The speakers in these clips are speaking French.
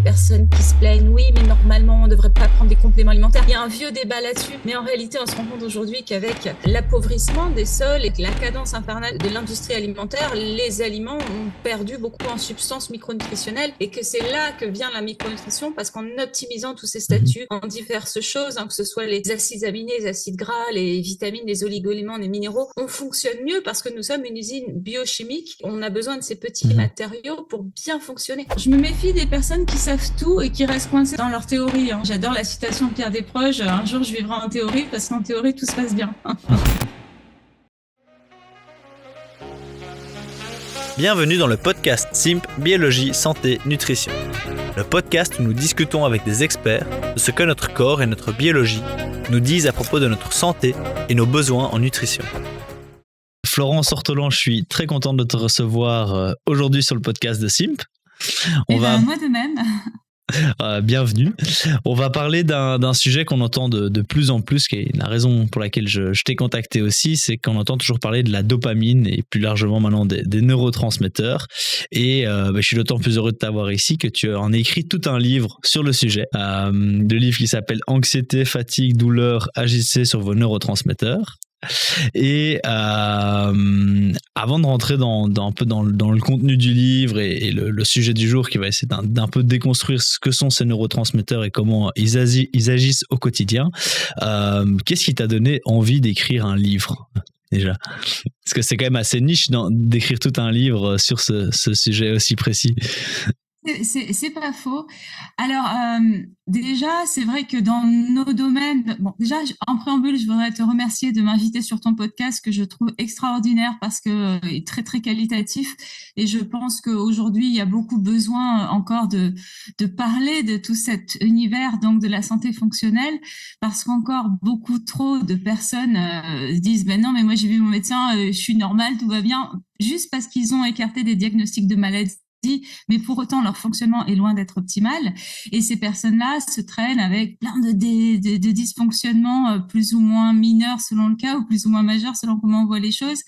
personnes qui se plaignent, oui, mais normalement, on ne devrait pas prendre des compléments alimentaires. Il y a un vieux débat là-dessus. Mais en réalité, on se rend compte aujourd'hui qu'avec l'appauvrissement des sols et la cadence infernale de l'industrie alimentaire, les aliments ont perdu beaucoup en substances micronutritionnelles et que c'est là que vient la micronutrition parce qu'en optimisant tous ces statuts en diverses choses, que ce soit les acides aminés, les acides gras, les vitamines, les oligo-éléments, les minéraux, on fonctionne mieux parce que nous sommes une usine biochimique. On a besoin de ces petits matériaux pour bien fonctionner. Je me méfie des personnes qui savent tout et qui restent coincées dans leur théorie. J'adore la citation de Pierre Desproges, un jour je vivrai en théorie parce qu'en théorie tout se passe bien. Bienvenue dans le podcast SIMP Biologie, Santé, Nutrition. Le podcast où nous discutons avec des experts de ce que notre corps et notre biologie nous disent à propos de notre santé et nos besoins en nutrition. Florence Ortolan, je suis très contente de te recevoir aujourd'hui sur le podcast de SIMP. Moi de même. Bienvenue. On va parler d'un sujet qu'on entend de plus en plus, qui est la raison pour laquelle je t'ai contacté aussi, c'est qu'on entend toujours parler de la dopamine et plus largement maintenant des neurotransmetteurs. Et je suis d'autant plus heureux de t'avoir ici que tu en as écrit tout un livre sur le sujet. Le livre qui s'appelle Anxiété, fatigue, douleur, agissez sur vos neurotransmetteurs. Et avant de rentrer dans le contenu du livre et le sujet du jour qui va essayer d'un peu déconstruire ce que sont ces neurotransmetteurs et comment ils agissent au quotidien, qu'est-ce qui t'a donné envie d'écrire un livre déjà? Parce que c'est quand même assez niche d'écrire tout un livre sur ce sujet aussi précis. C'est pas faux. Alors, déjà, c'est vrai que dans nos domaines, déjà, en préambule, je voudrais te remercier de m'inviter sur ton podcast que je trouve extraordinaire parce que est très, très qualitatif. Et je pense qu'aujourd'hui, il y a beaucoup besoin encore de parler de tout cet univers, donc de la santé fonctionnelle, parce qu'encore beaucoup trop de personnes disent, ben non, mais moi, j'ai vu mon médecin, je suis normale, tout va bien, juste parce qu'ils ont écarté des diagnostics de maladies. Mais pour autant, leur fonctionnement est loin d'être optimal. Et ces personnes-là se traînent avec plein de dysfonctionnements plus ou moins mineurs selon le cas ou plus ou moins majeurs selon comment on voit les choses.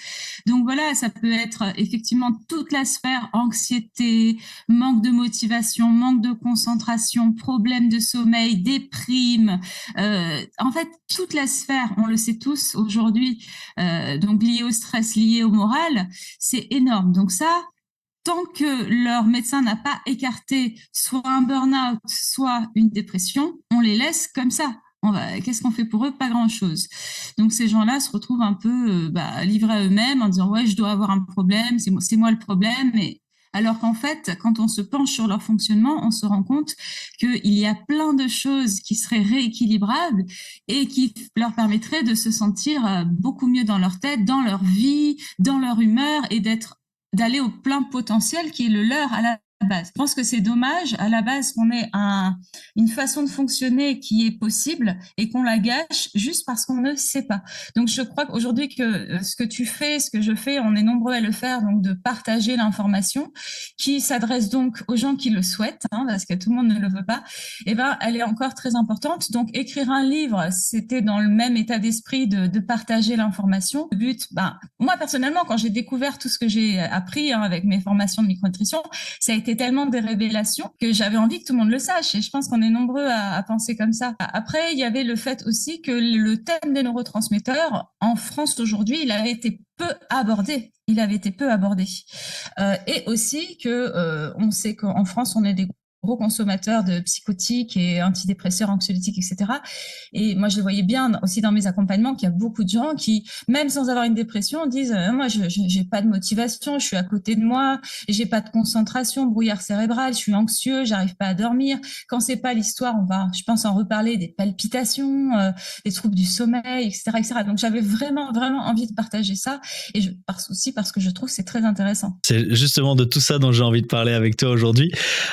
Donc voilà, ça peut être effectivement toute la sphère anxiété, manque de motivation, manque de concentration, problème de sommeil, déprime. En fait, toute la sphère, on le sait tous aujourd'hui, donc liée au stress, liée au moral, c'est énorme. Donc ça, tant que leur médecin n'a pas écarté soit un burn-out, soit une dépression, on les laisse comme ça. Qu'est-ce qu'on fait pour eux? Pas grand-chose. Donc ces gens-là se retrouvent un peu livrés à eux-mêmes en disant ouais, je dois avoir un problème, c'est moi le problème. Alors qu'en fait, quand on se penche sur leur fonctionnement, on se rend compte qu'il y a plein de choses qui seraient rééquilibrables et qui leur permettraient de se sentir beaucoup mieux dans leur tête, dans leur vie, dans leur humeur et d'aller au plein potentiel qui est le leur à la base. Je pense que c'est dommage à la base qu'on ait une façon de fonctionner qui est possible et qu'on la gâche juste parce qu'on ne sait pas. Donc je crois qu'aujourd'hui que ce que tu fais, ce que je fais, on est nombreux à le faire, donc de partager l'information qui s'adresse donc aux gens qui le souhaitent, parce que tout le monde ne le veut pas, elle est encore très importante. Donc écrire un livre, c'était dans le même état d'esprit de partager l'information. Le but, moi personnellement, quand j'ai découvert tout ce que j'ai appris avec mes formations de micronutrition, ça a été tellement des révélations que j'avais envie que tout le monde le sache. Et je pense qu'on est nombreux à penser comme ça. Après, il y avait le fait aussi que le thème des neurotransmetteurs, en France aujourd'hui, il avait été peu abordé. Et aussi que on sait qu'en France, on est des gros consommateurs de psychotiques et antidépresseurs, anxiolytiques, etc. Et moi, je le voyais bien aussi dans mes accompagnements qu'il y a beaucoup de gens qui, même sans avoir une dépression, disent moi, j'ai pas de motivation, je suis à côté de moi, j'ai pas de concentration, brouillard cérébral, je suis anxieux, j'arrive pas à dormir. Quand c'est pas l'histoire, on va, je pense, en reparler des palpitations, des troubles du sommeil, etc., etc. Donc, j'avais vraiment, vraiment envie de partager ça et parce que je trouve que c'est très intéressant. C'est justement de tout ça dont j'ai envie de parler avec toi aujourd'hui.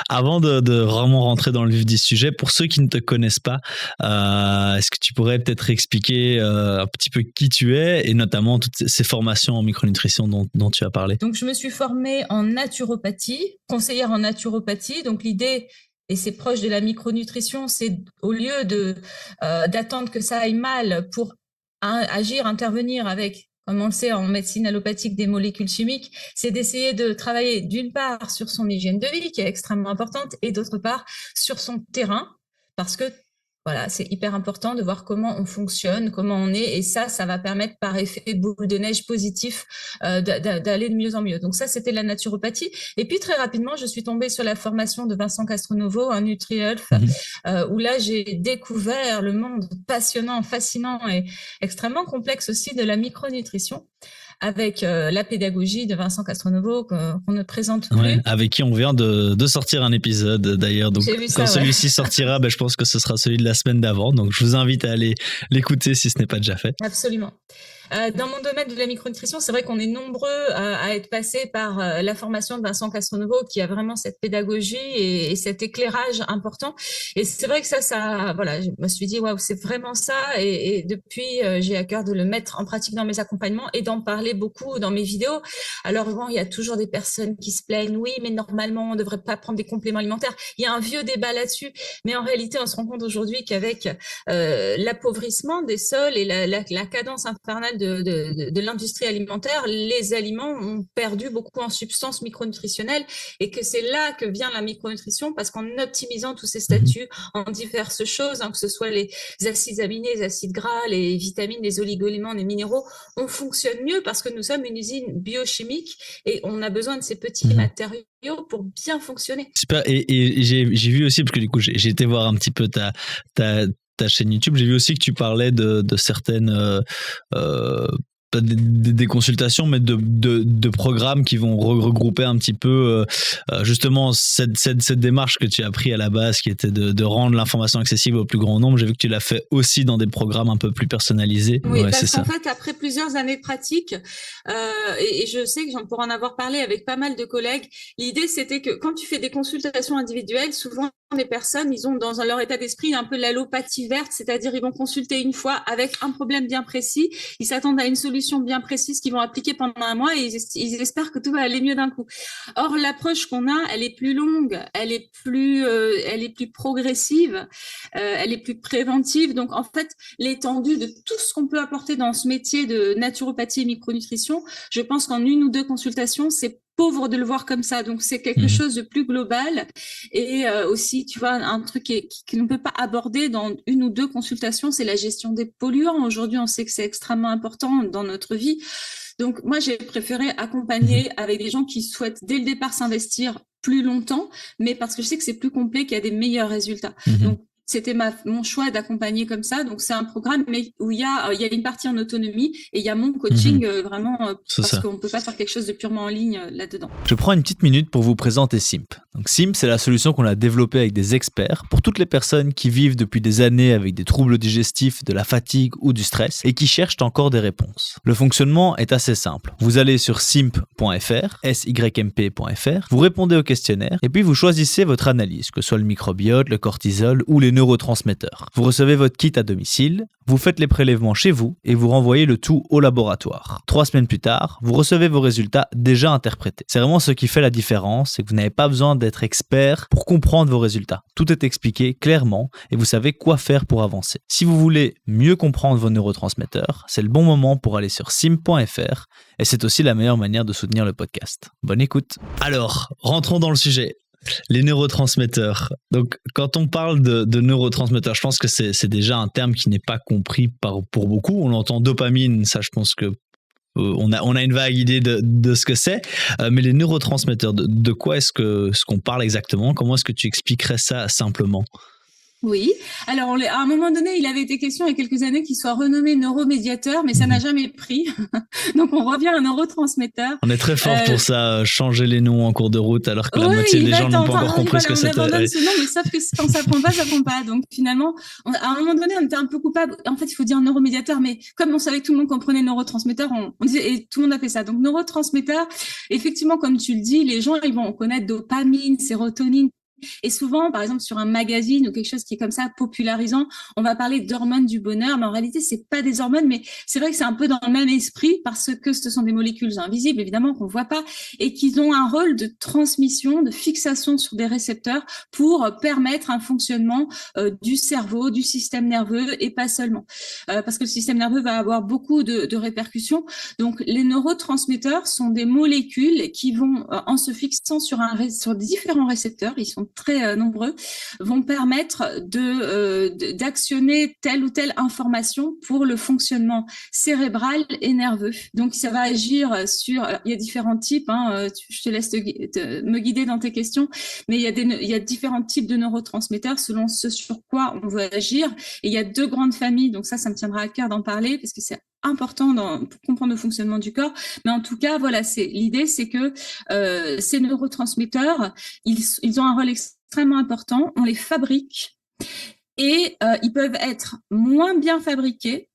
Avant de vraiment rentrer dans le vif du sujet, pour ceux qui ne te connaissent pas, est-ce que tu pourrais peut-être expliquer un petit peu qui tu es et notamment toutes ces formations en micronutrition dont tu as parlé? Donc, je me suis formée en naturopathie, conseillère en naturopathie. Donc, l'idée, et c'est proche de la micronutrition, c'est au lieu d'attendre que ça aille mal pour agir, intervenir avec comme on le sait en médecine allopathique des molécules chimiques, c'est d'essayer de travailler d'une part sur son hygiène de vie, qui est extrêmement importante, et d'autre part sur son terrain, parce que voilà, c'est hyper important de voir comment on fonctionne, comment on est, et ça va permettre par effet boule de neige positif d'aller de mieux en mieux. Donc ça, c'était la naturopathie. Et puis très rapidement, je suis tombée sur la formation de Vincent Castronovo, un NutriHealth, où là, j'ai découvert le monde passionnant, fascinant et extrêmement complexe aussi de la micronutrition, avec la pédagogie de Vincent Castronovo qu'on ne présente plus. Ouais, avec qui on vient de sortir un épisode d'ailleurs. Donc quand celui-ci sortira, je pense que ce sera celui de la semaine d'avant. Donc je vous invite à aller l'écouter si ce n'est pas déjà fait. Absolument. Dans mon domaine de la micronutrition, c'est vrai qu'on est nombreux à être passés par la formation de Vincent Castronovo, qui a vraiment cette pédagogie et cet éclairage important. Et c'est vrai que ça, voilà, je me suis dit, waouh, c'est vraiment ça. Et depuis, j'ai à cœur de le mettre en pratique dans mes accompagnements et d'en parler beaucoup dans mes vidéos. Alors bon, il y a toujours des personnes qui se plaignent, oui, mais normalement, on ne devrait pas prendre des compléments alimentaires. Il y a un vieux débat là-dessus. Mais en réalité, on se rend compte aujourd'hui qu'avec l'appauvrissement des sols et la cadence infernale de l'industrie alimentaire, les aliments ont perdu beaucoup en substances micronutritionnelles, et que c'est là que vient la micronutrition, parce qu'en optimisant tous ces statuts en diverses choses, que ce soit les acides aminés, les acides gras, les vitamines, les oligo-éléments, les minéraux, on fonctionne mieux parce que nous sommes une usine biochimique et on a besoin de ces petits matériaux pour bien fonctionner. Super. Et j'ai vu aussi, parce que du coup j'ai été voir un petit peu ta chaîne YouTube, j'ai vu aussi que tu parlais de certaines des consultations, mais de programmes qui vont regrouper un petit peu justement cette démarche que tu as pris à la base, qui était de rendre l'information accessible au plus grand nombre. J'ai vu que tu l'as fait aussi dans des programmes un peu plus personnalisés. Oui, parce qu'en fait, après plusieurs années de pratique, et je sais que j'en pourrais en avoir parlé avec pas mal de collègues, l'idée c'était que quand tu fais des consultations individuelles, souvent les personnes, ils ont dans leur état d'esprit un peu l'allopathie verte, c'est-à-dire ils vont consulter une fois avec un problème bien précis, ils s'attendent à une solution bien précise qu'ils vont appliquer pendant un mois, et ils espèrent que tout va aller mieux d'un coup. Or, l'approche qu'on a, elle est plus longue, elle est plus progressive, elle est plus préventive. Donc, en fait, l'étendue de tout ce qu'on peut apporter dans ce métier de naturopathie et micronutrition, je pense qu'en une ou deux consultations, c'est pauvre de le voir comme ça. Donc, c'est quelque chose de plus global. Et aussi, tu vois, un truc qu'on ne peut pas aborder dans une ou deux consultations, c'est la gestion des polluants. Aujourd'hui, on sait que c'est extrêmement important dans notre vie. Donc, moi, j'ai préféré accompagner avec des gens qui souhaitent, dès le départ, s'investir plus longtemps, mais parce que je sais que c'est plus complet, qu'il y a des meilleurs résultats. Donc, c'était mon choix d'accompagner comme ça. Donc, c'est un programme mais où il y a une partie en autonomie, et il y a mon coaching vraiment parce qu'on ne peut pas faire quelque chose de purement en ligne là-dedans. Je prends une petite minute pour vous présenter Simp. Donc, Simp, c'est la solution qu'on a développée avec des experts pour toutes les personnes qui vivent depuis des années avec des troubles digestifs, de la fatigue ou du stress et qui cherchent encore des réponses. Le fonctionnement est assez simple. Vous allez sur simp.fr, symp.fr, vous répondez au questionnaire et puis vous choisissez votre analyse, que ce soit le microbiote, le cortisol ou les neurotransmetteurs. Vous recevez votre kit à domicile, vous faites les prélèvements chez vous et vous renvoyez le tout au laboratoire. 3 semaines plus tard, vous recevez vos résultats déjà interprétés. C'est vraiment ce qui fait la différence, c'est que vous n'avez pas besoin d'être expert pour comprendre vos résultats. Tout est expliqué clairement et vous savez quoi faire pour avancer. Si vous voulez mieux comprendre vos neurotransmetteurs, c'est le bon moment pour aller sur simp.fr et c'est aussi la meilleure manière de soutenir le podcast. Bonne écoute. Alors, rentrons dans le sujet. Les neurotransmetteurs. Donc, quand on parle de neurotransmetteurs, je pense que c'est déjà un terme qui n'est pas compris pour beaucoup. On entend dopamine, ça, je pense que on a une vague idée de ce que c'est. Mais les neurotransmetteurs, de quoi est-ce qu'on parle exactement? Comment est-ce que tu expliquerais ça simplement? Oui. Alors, à un moment donné, il avait été question il y a quelques années qu'il soit renommé neuromédiateur, mais ça n'a jamais pris. Donc, on revient à neurotransmetteur. On est très fort pour ça, changer les noms en cours de route, alors que la moitié des gens n'ont pas encore compris ce que c'était. On abandonne ce nom, mais sauf que quand ça prend pas, ça prend pas. Donc, finalement, à un moment donné, on était un peu coupable. En fait, il faut dire neuromédiateur, mais comme on savait que tout le monde comprenait neurotransmetteur, on disait, et tout le monde a fait ça. Donc, neurotransmetteur, effectivement, comme tu le dis, les gens, ils vont connaître dopamine, sérotonine, Et souvent, par exemple, sur un magazine ou quelque chose qui est comme ça popularisant, on va parler d'hormones du bonheur, mais en réalité, c'est pas des hormones, mais c'est vrai que c'est un peu dans le même esprit parce que ce sont des molécules invisibles, évidemment, qu'on voit pas et qui ont un rôle de transmission, de fixation sur des récepteurs pour permettre un fonctionnement du cerveau, du système nerveux et pas seulement. Parce que le système nerveux va avoir beaucoup de répercussions. Donc, les neurotransmetteurs sont des molécules qui vont, en se fixant sur différents récepteurs, ils sont très nombreux, vont permettre d'actionner telle ou telle information pour le fonctionnement cérébral et nerveux. Donc, ça va agir sur... Alors, il y a différents types, je te laisse me guider dans tes questions, mais il y a différents types de neurotransmetteurs selon ce sur quoi on veut agir. Et il y a 2 grandes familles, donc ça me tiendra à cœur d'en parler parce que c'est important pour comprendre le fonctionnement du corps. Mais en tout cas, voilà, l'idée, c'est que ces neurotransmetteurs, ils ont un rôle extrêmement important. On les fabrique et ils peuvent être moins bien fabriqués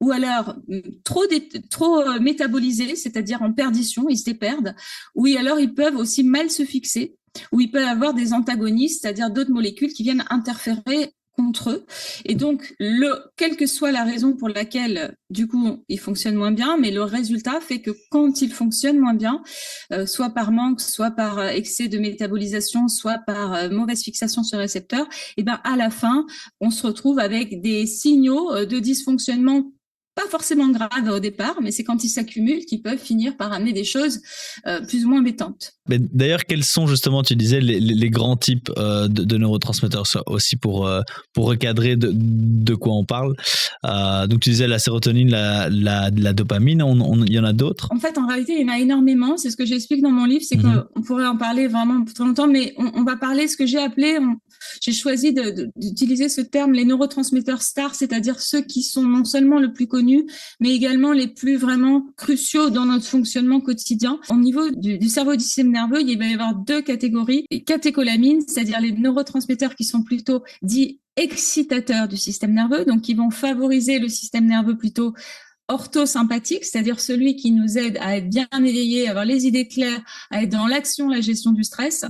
ou alors trop métabolisés, c'est-à-dire en perdition, ils se déperdent, ou alors ils peuvent aussi mal se fixer, ou ils peuvent avoir des antagonistes, c'est-à-dire d'autres molécules qui viennent interférer contre eux. Et donc, quelle que soit la raison pour laquelle, du coup, ils fonctionnent moins bien, mais le résultat fait que quand ils fonctionnent moins bien, soit par manque, soit par excès de métabolisation, soit par mauvaise fixation sur le récepteur, et ben à la fin, on se retrouve avec des signaux de dysfonctionnement pas forcément graves au départ, mais c'est quand ils s'accumulent qu'ils peuvent finir par amener des choses plus ou moins embêtantes. Mais d'ailleurs, quels sont justement, tu disais, les grands types de neurotransmetteurs, aussi pour recadrer de quoi on parle. Donc tu disais la sérotonine, la dopamine, il y en a d'autres? En fait, en réalité, il y en a énormément. C'est ce que j'explique dans mon livre, c'est qu'on pourrait en parler vraiment très longtemps, mais on va parler ce que j'ai appelé... J'ai choisi d'utiliser ce terme, les neurotransmetteurs stars, c'est-à-dire ceux qui sont non seulement le plus connus, mais également les plus vraiment cruciaux dans notre fonctionnement quotidien. Au niveau du cerveau et du système nerveux, il va y avoir 2 catégories. Les catécholamines, c'est-à-dire les neurotransmetteurs qui sont plutôt dits excitateurs du système nerveux, donc qui vont favoriser le système nerveux plutôt orthosympathique, c'est-à-dire celui qui nous aide à être bien éveillé, à avoir les idées claires, à être dans l'action, la gestion du stress.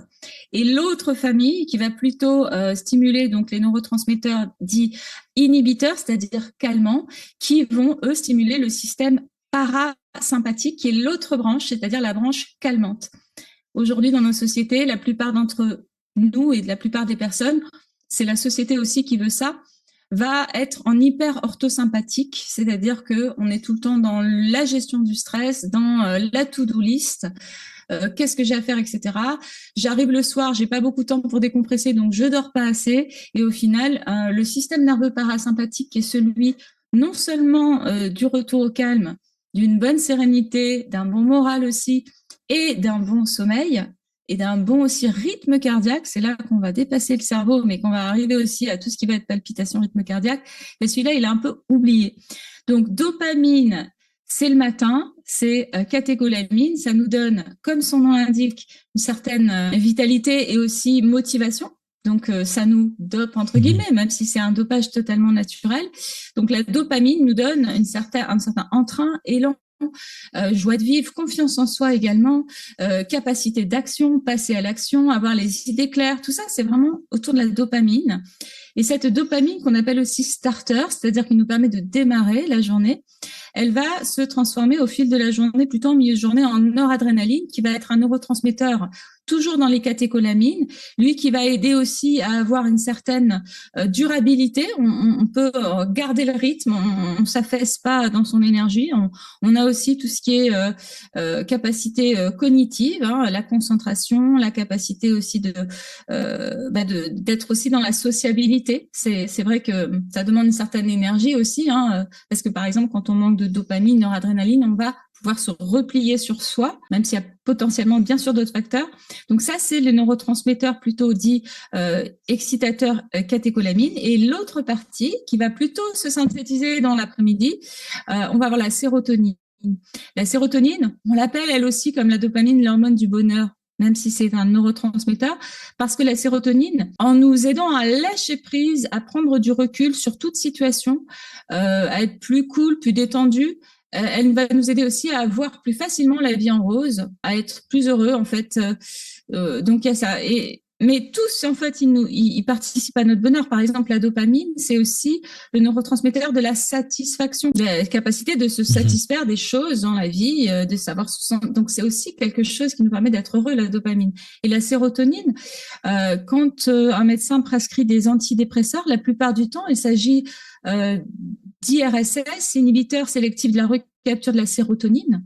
Et l'autre famille qui va plutôt stimuler donc les neurotransmetteurs dits inhibiteurs, c'est-à-dire calmants, qui vont eux stimuler le système parasympathique, qui est l'autre branche, c'est-à-dire la branche calmante. Aujourd'hui, dans nos sociétés, la plupart d'entre nous et de la plupart des personnes, c'est la société aussi qui veut ça, va être en hyper orthosympathique, c'est-à-dire que on est tout le temps dans la gestion du stress, dans la to-do list, qu'est-ce que j'ai à faire, etc. J'arrive le soir, j'ai pas beaucoup de temps pour décompresser, donc je dors pas assez, et au final, le système nerveux parasympathique, qui est celui non seulement du retour au calme, d'une bonne sérénité, d'un bon moral aussi, et d'un bon sommeil, et d'un bon aussi rythme cardiaque, c'est là qu'on va dépasser le cerveau, mais qu'on va arriver aussi à tout ce qui va être palpitation, rythme cardiaque. Mais celui-là, il est un peu oublié. Donc, dopamine, c'est le matin, c'est catécholamine, ça nous donne, comme son nom l'indique, une certaine vitalité et aussi motivation. Donc, ça nous dope, entre guillemets, même si c'est un dopage totalement naturel. Donc, la dopamine nous donne un certain entrain, élan, joie de vivre, confiance en soi également, capacité d'action, passer à l'action, avoir les idées claires, tout ça, c'est vraiment autour de la dopamine. Et cette dopamine qu'on appelle aussi starter, c'est-à-dire qui nous permet de démarrer la journée, elle va se transformer au fil de la journée, plutôt en milieu de journée, en noradrénaline, qui va être un neurotransmetteur toujours dans les catécholamines, lui qui va aider aussi à avoir une certaine durabilité. On peut garder le rythme, on s'affaisse pas dans son énergie. On a aussi tout ce qui est capacité cognitive, la concentration, la capacité aussi d'être aussi dans la sociabilité. C'est vrai que ça demande une certaine énergie aussi, parce que par exemple, quand on manque de dopamine, noradrénaline, on va pouvoir se replier sur soi, même s'il y a potentiellement bien sûr d'autres facteurs. Donc ça, c'est le neurotransmetteur plutôt dit excitateur catécholamine. Et l'autre partie qui va plutôt se synthétiser dans l'après-midi, on va avoir la sérotonine. La sérotonine, on l'appelle elle aussi comme la dopamine, l'hormone du bonheur, même si c'est un neurotransmetteur, parce que la sérotonine, en nous aidant à lâcher prise, à prendre du recul sur toute situation, à être plus cool, plus détendu, elle va nous aider aussi à voir plus facilement la vie en rose, à être plus heureux en fait. Donc il y a ça. Et Mais tous, en fait, ils participent à notre bonheur. Par exemple, la dopamine, c'est aussi le neurotransmetteur de la satisfaction, de la capacité de se satisfaire des choses dans la vie, de savoir se sentir. Donc, c'est aussi quelque chose qui nous permet d'être heureux, la dopamine. Et la sérotonine, quand un médecin prescrit des antidépresseurs, la plupart du temps, il s'agit d'IRSS, inhibiteurs sélectifs de la recapture de la sérotonine.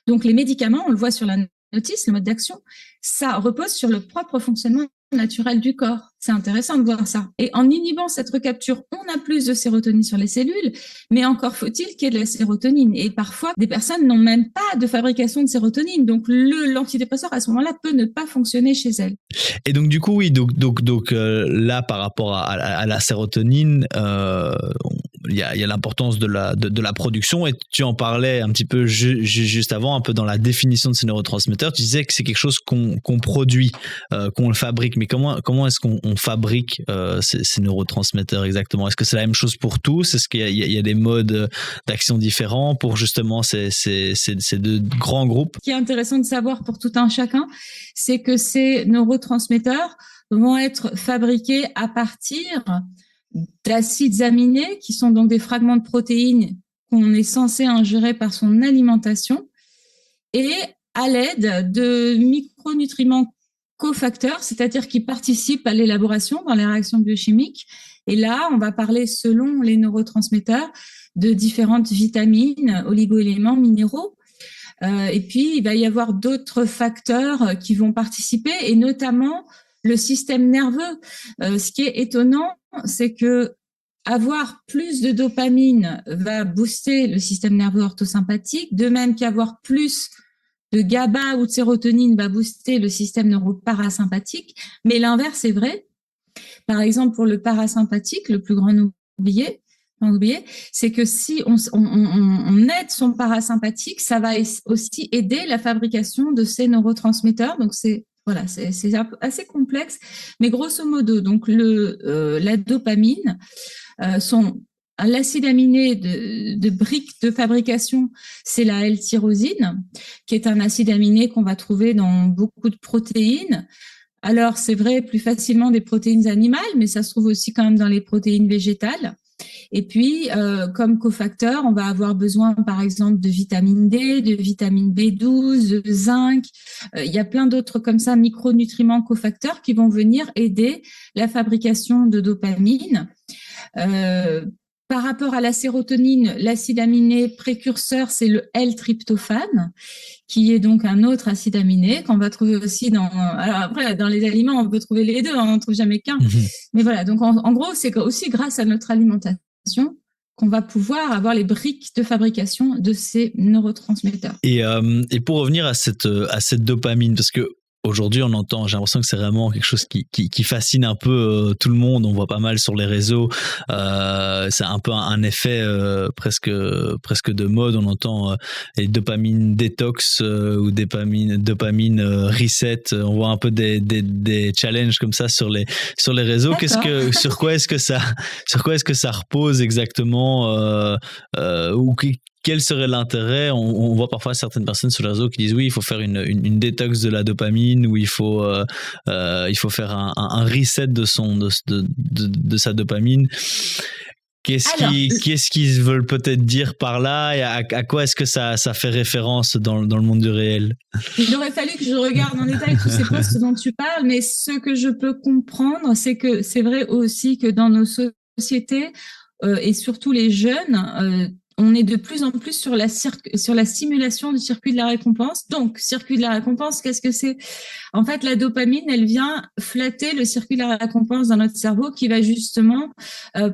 Donc, les médicaments, on le voit sur la notice, le mode d'action, ça repose sur le propre fonctionnement naturel du corps. C'est intéressant de voir ça. Et en inhibant cette recapture, on a plus de sérotonine sur les cellules, mais encore faut-il qu'il y ait de la sérotonine. Et parfois, des personnes n'ont même pas de fabrication de sérotonine. Donc, l'antidépresseur, à ce moment-là, peut ne pas fonctionner chez elles. Et donc, du coup, oui, donc là, par rapport à la sérotonine, il y a l'importance de la production, et tu en parlais un petit peu juste avant, un peu dans la définition de ces neurotransmetteurs. Tu disais que c'est quelque chose qu'on produit, qu'on le fabrique. Mais comment est-ce qu'on fabrique ces neurotransmetteurs exactement? Est-ce que c'est la même chose pour tous? Est-ce qu'il y a des modes d'action différents pour justement ces deux grands groupes? Ce qui est intéressant de savoir pour tout un chacun, c'est que ces neurotransmetteurs vont être fabriqués à partir d'acides aminés, qui sont donc des fragments de protéines qu'on est censé ingérer par son alimentation, et à l'aide de micronutriments cofacteurs, c'est-à-dire qui participent à l'élaboration dans les réactions biochimiques. Et là, on va parler, selon les neurotransmetteurs, de différentes vitamines, oligoéléments, minéraux. Et puis, il va y avoir d'autres facteurs qui vont participer, et notamment le système nerveux. Ce qui est étonnant, c'est que avoir plus de dopamine va booster le système nerveux orthosympathique, de même qu'avoir plus de GABA ou de sérotonine va booster le système neuroparasympathique. Mais l'inverse est vrai. Par exemple, pour le parasympathique, le plus grand oublié, c'est que si on aide son parasympathique, ça va aussi aider la fabrication de ces neurotransmetteurs. Donc, c'est assez complexe. Mais grosso modo, donc la dopamine, l'acide aminé de brique de fabrication, c'est la L-tyrosine, qui est un acide aminé qu'on va trouver dans beaucoup de protéines. Alors, c'est vrai, plus facilement des protéines animales, mais ça se trouve aussi quand même dans les protéines végétales. Et puis, comme cofacteur, on va avoir besoin, par exemple, de vitamine D, de vitamine B12, de zinc. Il y a plein d'autres comme ça, micronutriments cofacteurs qui vont venir aider la fabrication de dopamine. Par rapport à la sérotonine, l'acide aminé précurseur, c'est le L-tryptophane, qui est donc un autre acide aminé qu'on va trouver aussi alors après, dans les aliments, on peut trouver les deux, on n'en trouve jamais qu'un. Mais voilà, donc en gros, c'est aussi grâce à notre alimentation qu'on va pouvoir avoir les briques de fabrication de ces neurotransmetteurs. Et pour revenir à cette dopamine, parce que aujourd'hui, on entend, j'ai l'impression que c'est vraiment quelque chose qui fascine un peu tout le monde. On voit pas mal sur les réseaux. C'est un peu un effet presque de mode. On entend les dopamine détox ou dopamine reset. On voit un peu des challenges comme ça sur les réseaux. Sur quoi est-ce que ça repose exactement, ou quel serait l'intérêt? On voit parfois certaines personnes sur les réseaux qui disent oui, il faut faire une détox de la dopamine, ou il faut faire un reset de sa dopamine. Qu'est-ce qu'ils veulent peut-être dire par là, et à quoi est-ce que ça fait référence dans le monde du réel? Il aurait fallu que je regarde en détail tous ces postes dont tu parles, mais ce que je peux comprendre, c'est que c'est vrai aussi que dans nos sociétés, et surtout les jeunes, on est de plus en plus sur la stimulation du circuit de la récompense. Donc, circuit de la récompense, qu'est-ce que c'est? En fait, la dopamine, elle vient flatter le circuit de la récompense dans notre cerveau, qui va justement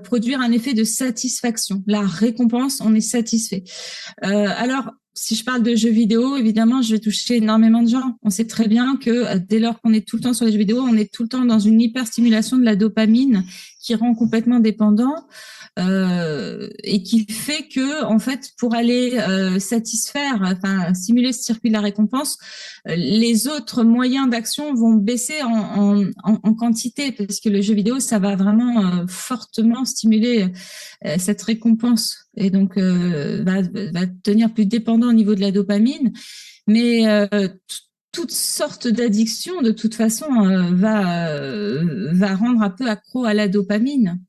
produire un effet de satisfaction. La récompense, on est satisfait. Alors, si je parle de jeux vidéo, évidemment, je vais toucher énormément de gens. On sait très bien que dès lors qu'on est tout le temps sur les jeux vidéo, on est tout le temps dans une hyperstimulation de la dopamine qui rend complètement dépendant. Et qui fait que, en fait, pour aller stimuler ce circuit de la récompense, les autres moyens d'action vont baisser en quantité, parce que le jeu vidéo, ça va vraiment fortement stimuler cette récompense, et donc va devenir plus dépendant au niveau de la dopamine. Mais toutes sortes d'addictions, de toute façon, va rendre un peu accro à la dopamine.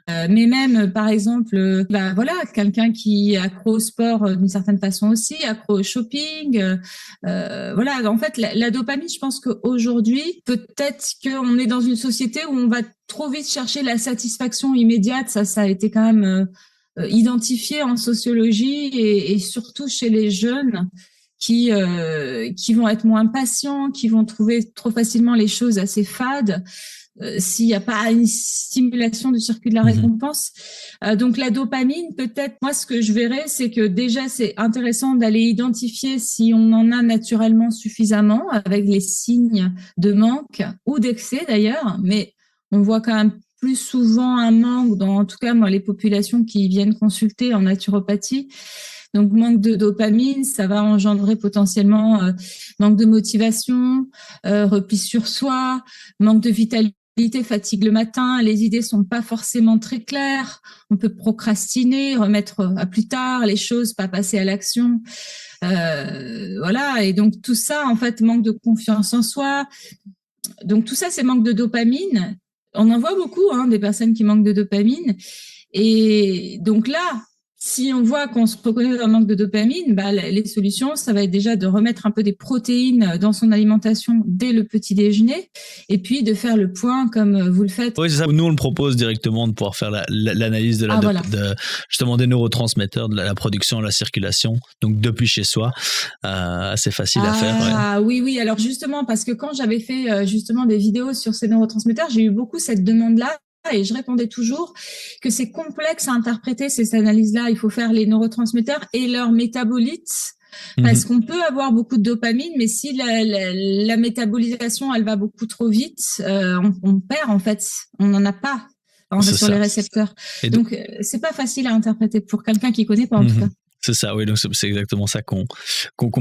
Mais même, par exemple, voilà, quelqu'un qui est accro au sport d'une certaine façon aussi, accro au shopping. Voilà, en fait, la dopamine, je pense qu'aujourd'hui, peut-être qu'on est dans une société où on va trop vite chercher la satisfaction immédiate. Ça a été quand même identifié en sociologie et surtout chez les jeunes qui vont être moins patients, qui vont trouver trop facilement les choses assez fades. S'il n'y a pas une stimulation du circuit de la récompense. Donc la dopamine, peut-être, moi ce que je verrais, c'est que déjà c'est intéressant d'aller identifier si on en a naturellement suffisamment avec les signes de manque ou d'excès d'ailleurs, mais on voit quand même plus souvent un manque dans, en tout cas, moi, les populations qui viennent consulter en naturopathie. Donc, manque de dopamine, ça va engendrer potentiellement manque de motivation, repli sur soi, manque de vitalité, fatigue le matin, les idées sont pas forcément très claires, on peut procrastiner, remettre à plus tard les choses, pas passer à l'action. Voilà, et donc tout ça, en fait, manque de confiance en soi. Donc tout ça, c'est manque de dopamine. On en voit beaucoup, des personnes qui manquent de dopamine. Et donc là, si on voit qu'on se reconnaît dans le manque de dopamine, les solutions, ça va être déjà de remettre un peu des protéines dans son alimentation dès le petit déjeuner et puis de faire le point comme vous le faites. Oui, c'est ça. Nous, on le propose directement de pouvoir faire l'analyse de justement des neurotransmetteurs, de la production, la circulation, donc depuis chez soi. C'est facile à faire. Ah oui. Alors justement, parce que quand j'avais fait justement des vidéos sur ces neurotransmetteurs, j'ai eu beaucoup cette demande-là. Et je répondais toujours que c'est complexe à interpréter ces analyses-là. Il faut faire les neurotransmetteurs et leurs métabolites, parce qu'on peut avoir beaucoup de dopamine, mais si la métabolisation, elle va beaucoup trop vite, on perd en fait. On n'en a pas sur les récepteurs. Donc, c'est pas facile à interpréter pour quelqu'un qui connaît pas en tout cas. C'est ça, oui, donc c'est exactement ça qu'on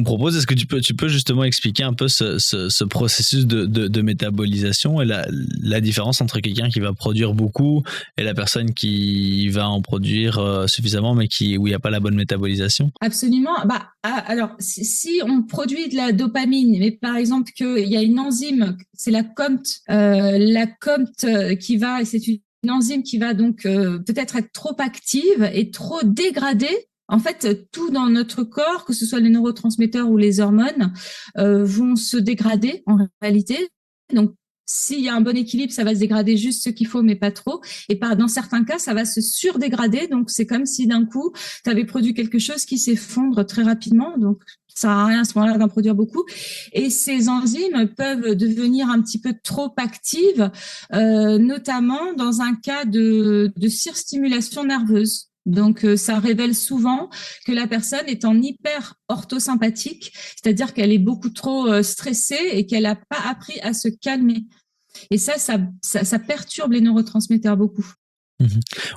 propose. Est-ce que tu peux justement expliquer un peu ce processus de métabolisation et la différence entre quelqu'un qui va produire beaucoup et la personne qui va en produire suffisamment mais où il n'y a pas la bonne métabolisation? Absolument. Alors, si on produit de la dopamine, mais par exemple qu'il y a une enzyme, c'est la COMT, qui va, c'est une enzyme qui va donc peut-être être trop active et trop dégradée. En fait, tout dans notre corps, que ce soit les neurotransmetteurs ou les hormones, vont se dégrader en réalité. Donc, s'il y a un bon équilibre, ça va se dégrader juste ce qu'il faut, mais pas trop. Et dans certains cas, ça va se surdégrader. Donc, c'est comme si d'un coup, tu avais produit quelque chose qui s'effondre très rapidement. Donc, ça sert à rien à ce moment-là d'en produire beaucoup. Et ces enzymes peuvent devenir un petit peu trop actives, notamment dans un cas de surstimulation nerveuse. Donc, ça révèle souvent que la personne est en hyper orthosympathique, c'est-à-dire qu'elle est beaucoup trop stressée et qu'elle n'a pas appris à se calmer. Et ça perturbe les neurotransmetteurs beaucoup.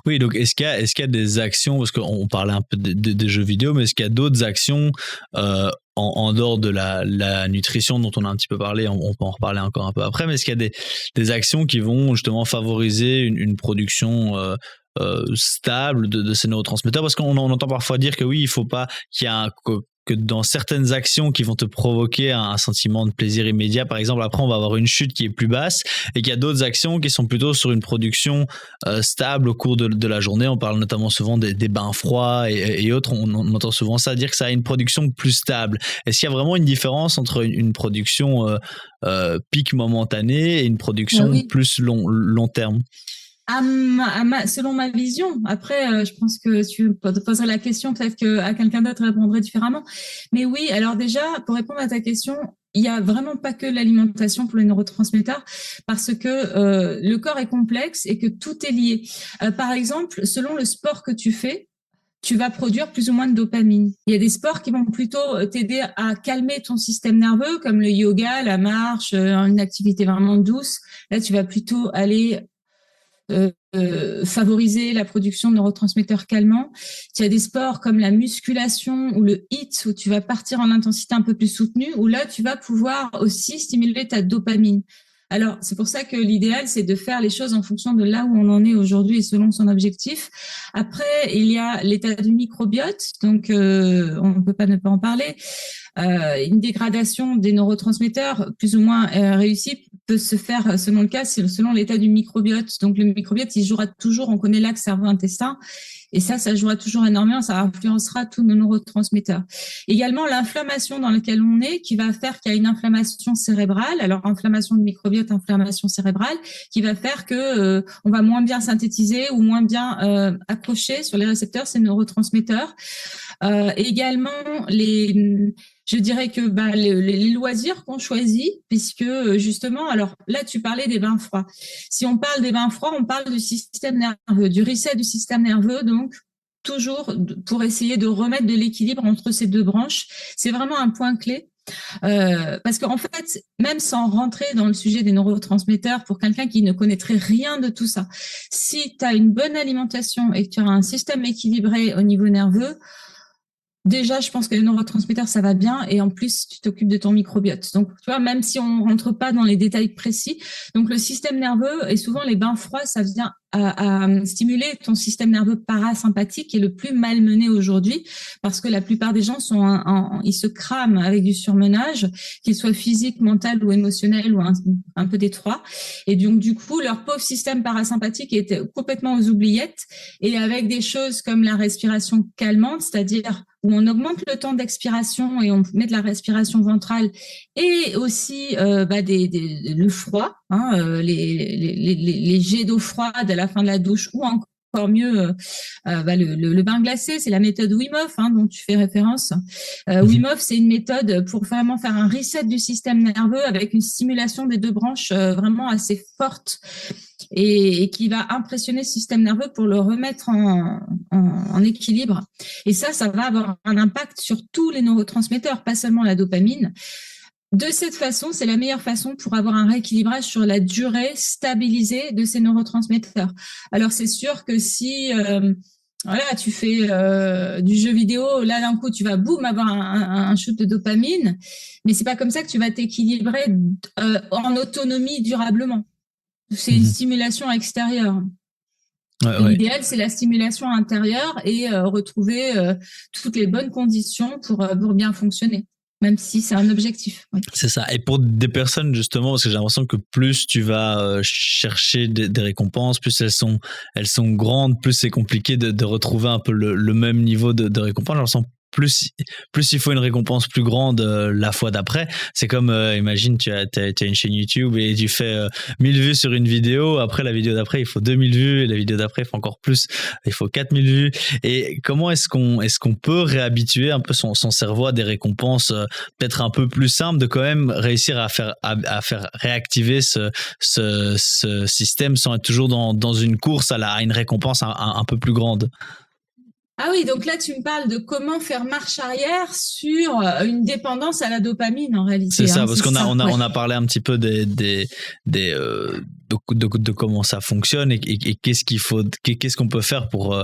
Oui, donc est-ce qu'il y a des actions, parce qu'on parlait un peu des jeux vidéo, mais est-ce qu'il y a d'autres actions en dehors de la nutrition dont on a un petit peu parlé, on peut en reparler encore un peu après, mais est-ce qu'il y a des actions qui vont justement favoriser une production stable de ces neurotransmetteurs, parce qu'on entend parfois dire que oui, il faut pas que dans certaines actions qui vont te provoquer un sentiment de plaisir immédiat, par exemple, après on va avoir une chute qui est plus basse, et qu'il y a d'autres actions qui sont plutôt sur une production stable au cours de la journée. On parle notamment souvent des bains froids et autres, on entend souvent ça, dire que ça a une production plus stable. Est-ce qu'il y a vraiment une différence entre une production pic momentanée et une production plus long terme? Selon ma vision, après, je pense que tu poserais la question, peut-être qu'à quelqu'un d'autre répondrait différemment. Mais oui, alors déjà, pour répondre à ta question, il n'y a vraiment pas que l'alimentation pour les neurotransmetteurs, parce que le corps est complexe et que tout est lié. Par exemple, selon le sport que tu fais, tu vas produire plus ou moins de dopamine. Il y a des sports qui vont plutôt t'aider à calmer ton système nerveux, comme le yoga, la marche, une activité vraiment douce. Là, tu vas plutôt aller favoriser la production de neurotransmetteurs calmants. Tu as des sports comme la musculation ou le HIIT où tu vas partir en intensité un peu plus soutenue, où là, tu vas pouvoir aussi stimuler ta dopamine. Alors, c'est pour ça que l'idéal, c'est de faire les choses en fonction de là où on en est aujourd'hui et selon son objectif. Après, il y a l'état du microbiote, donc on ne peut pas ne pas en parler. une dégradation des neurotransmetteurs plus ou moins réussie peut se faire selon le cas, selon l'état du microbiote. Donc le microbiote, il jouera toujours, on connaît l'axe cerveau-intestin, et ça jouera toujours énormément, ça influencera tous nos neurotransmetteurs. Également, l'inflammation dans laquelle on est, qui va faire qu'il y a une inflammation cérébrale. Alors, inflammation de microbiote, inflammation cérébrale, qui va faire que on va moins bien synthétiser ou moins bien accrocher sur les récepteurs ces neurotransmetteurs. Également, je dirais que les loisirs qu'on choisit, puisque justement, alors là, tu parlais des bains froids. Si on parle des bains froids, on parle du système nerveux, du reset du système nerveux, donc toujours pour essayer de remettre de l'équilibre entre ces deux branches. C'est vraiment un point clé. Parce qu'en fait, même sans rentrer dans le sujet des neurotransmetteurs, pour quelqu'un qui ne connaîtrait rien de tout ça, si tu as une bonne alimentation et que tu as un système équilibré au niveau nerveux, déjà, je pense que les neurotransmetteurs, ça va bien. Et en plus, tu t'occupes de ton microbiote. Donc, tu vois, même si on rentre pas dans les détails précis, donc le système nerveux et souvent les bains froids, ça vient à stimuler ton système nerveux parasympathique qui est le plus malmené aujourd'hui parce que la plupart des gens ils se crament avec du surmenage, qu'il soit physique, mental ou émotionnel ou un peu des trois. Et donc, du coup, leur pauvre système parasympathique est complètement aux oubliettes et avec des choses comme la respiration calmante, c'est-à-dire où on augmente le temps d'expiration et on met de la respiration ventrale et aussi le froid, les jets d'eau froide à la fin de la douche ou encore mieux le bain glacé, c'est la méthode Wim Hof dont tu fais référence. Wim Hof, c'est une méthode pour vraiment faire un reset du système nerveux avec une stimulation des deux branches vraiment assez forte et qui va impressionner le système nerveux pour le remettre en équilibre. Et ça va avoir un impact sur tous les neurotransmetteurs, pas seulement la dopamine. De cette façon, c'est la meilleure façon pour avoir un rééquilibrage sur la durée stabilisée de ces neurotransmetteurs. Alors, c'est sûr que si tu fais du jeu vidéo, là d'un coup, tu vas avoir un shoot de dopamine, mais c'est pas comme ça que tu vas t'équilibrer en autonomie durablement. C'est une stimulation extérieure. L'idéal, c'est la stimulation intérieure et retrouver toutes les bonnes conditions pour bien fonctionner, même si c'est un objectif. Oui. C'est ça. Et pour des personnes, justement, parce que j'ai l'impression que plus tu vas chercher des récompenses, plus elles sont grandes, plus c'est compliqué de retrouver un peu le même niveau de récompense. J'ai l'impression plus il faut une récompense plus grande la fois d'après. C'est comme, imagine, tu as une chaîne YouTube et tu fais 1000 vues sur une vidéo. Après, la vidéo d'après, il faut 2000 vues. Et la vidéo d'après, il faut encore plus. Il faut 4000 vues. Et comment est-ce qu'on peut réhabituer un peu son cerveau à des récompenses peut-être un peu plus simples, de quand même réussir à faire réactiver ce système sans être toujours dans une course à une récompense un peu plus grande? Ah oui, donc là, tu me parles de comment faire marche arrière sur une dépendance à la dopamine, en réalité. C'est ça, parce qu'on a parlé un petit peu de comment ça fonctionne et qu'est-ce qu'on peut faire pour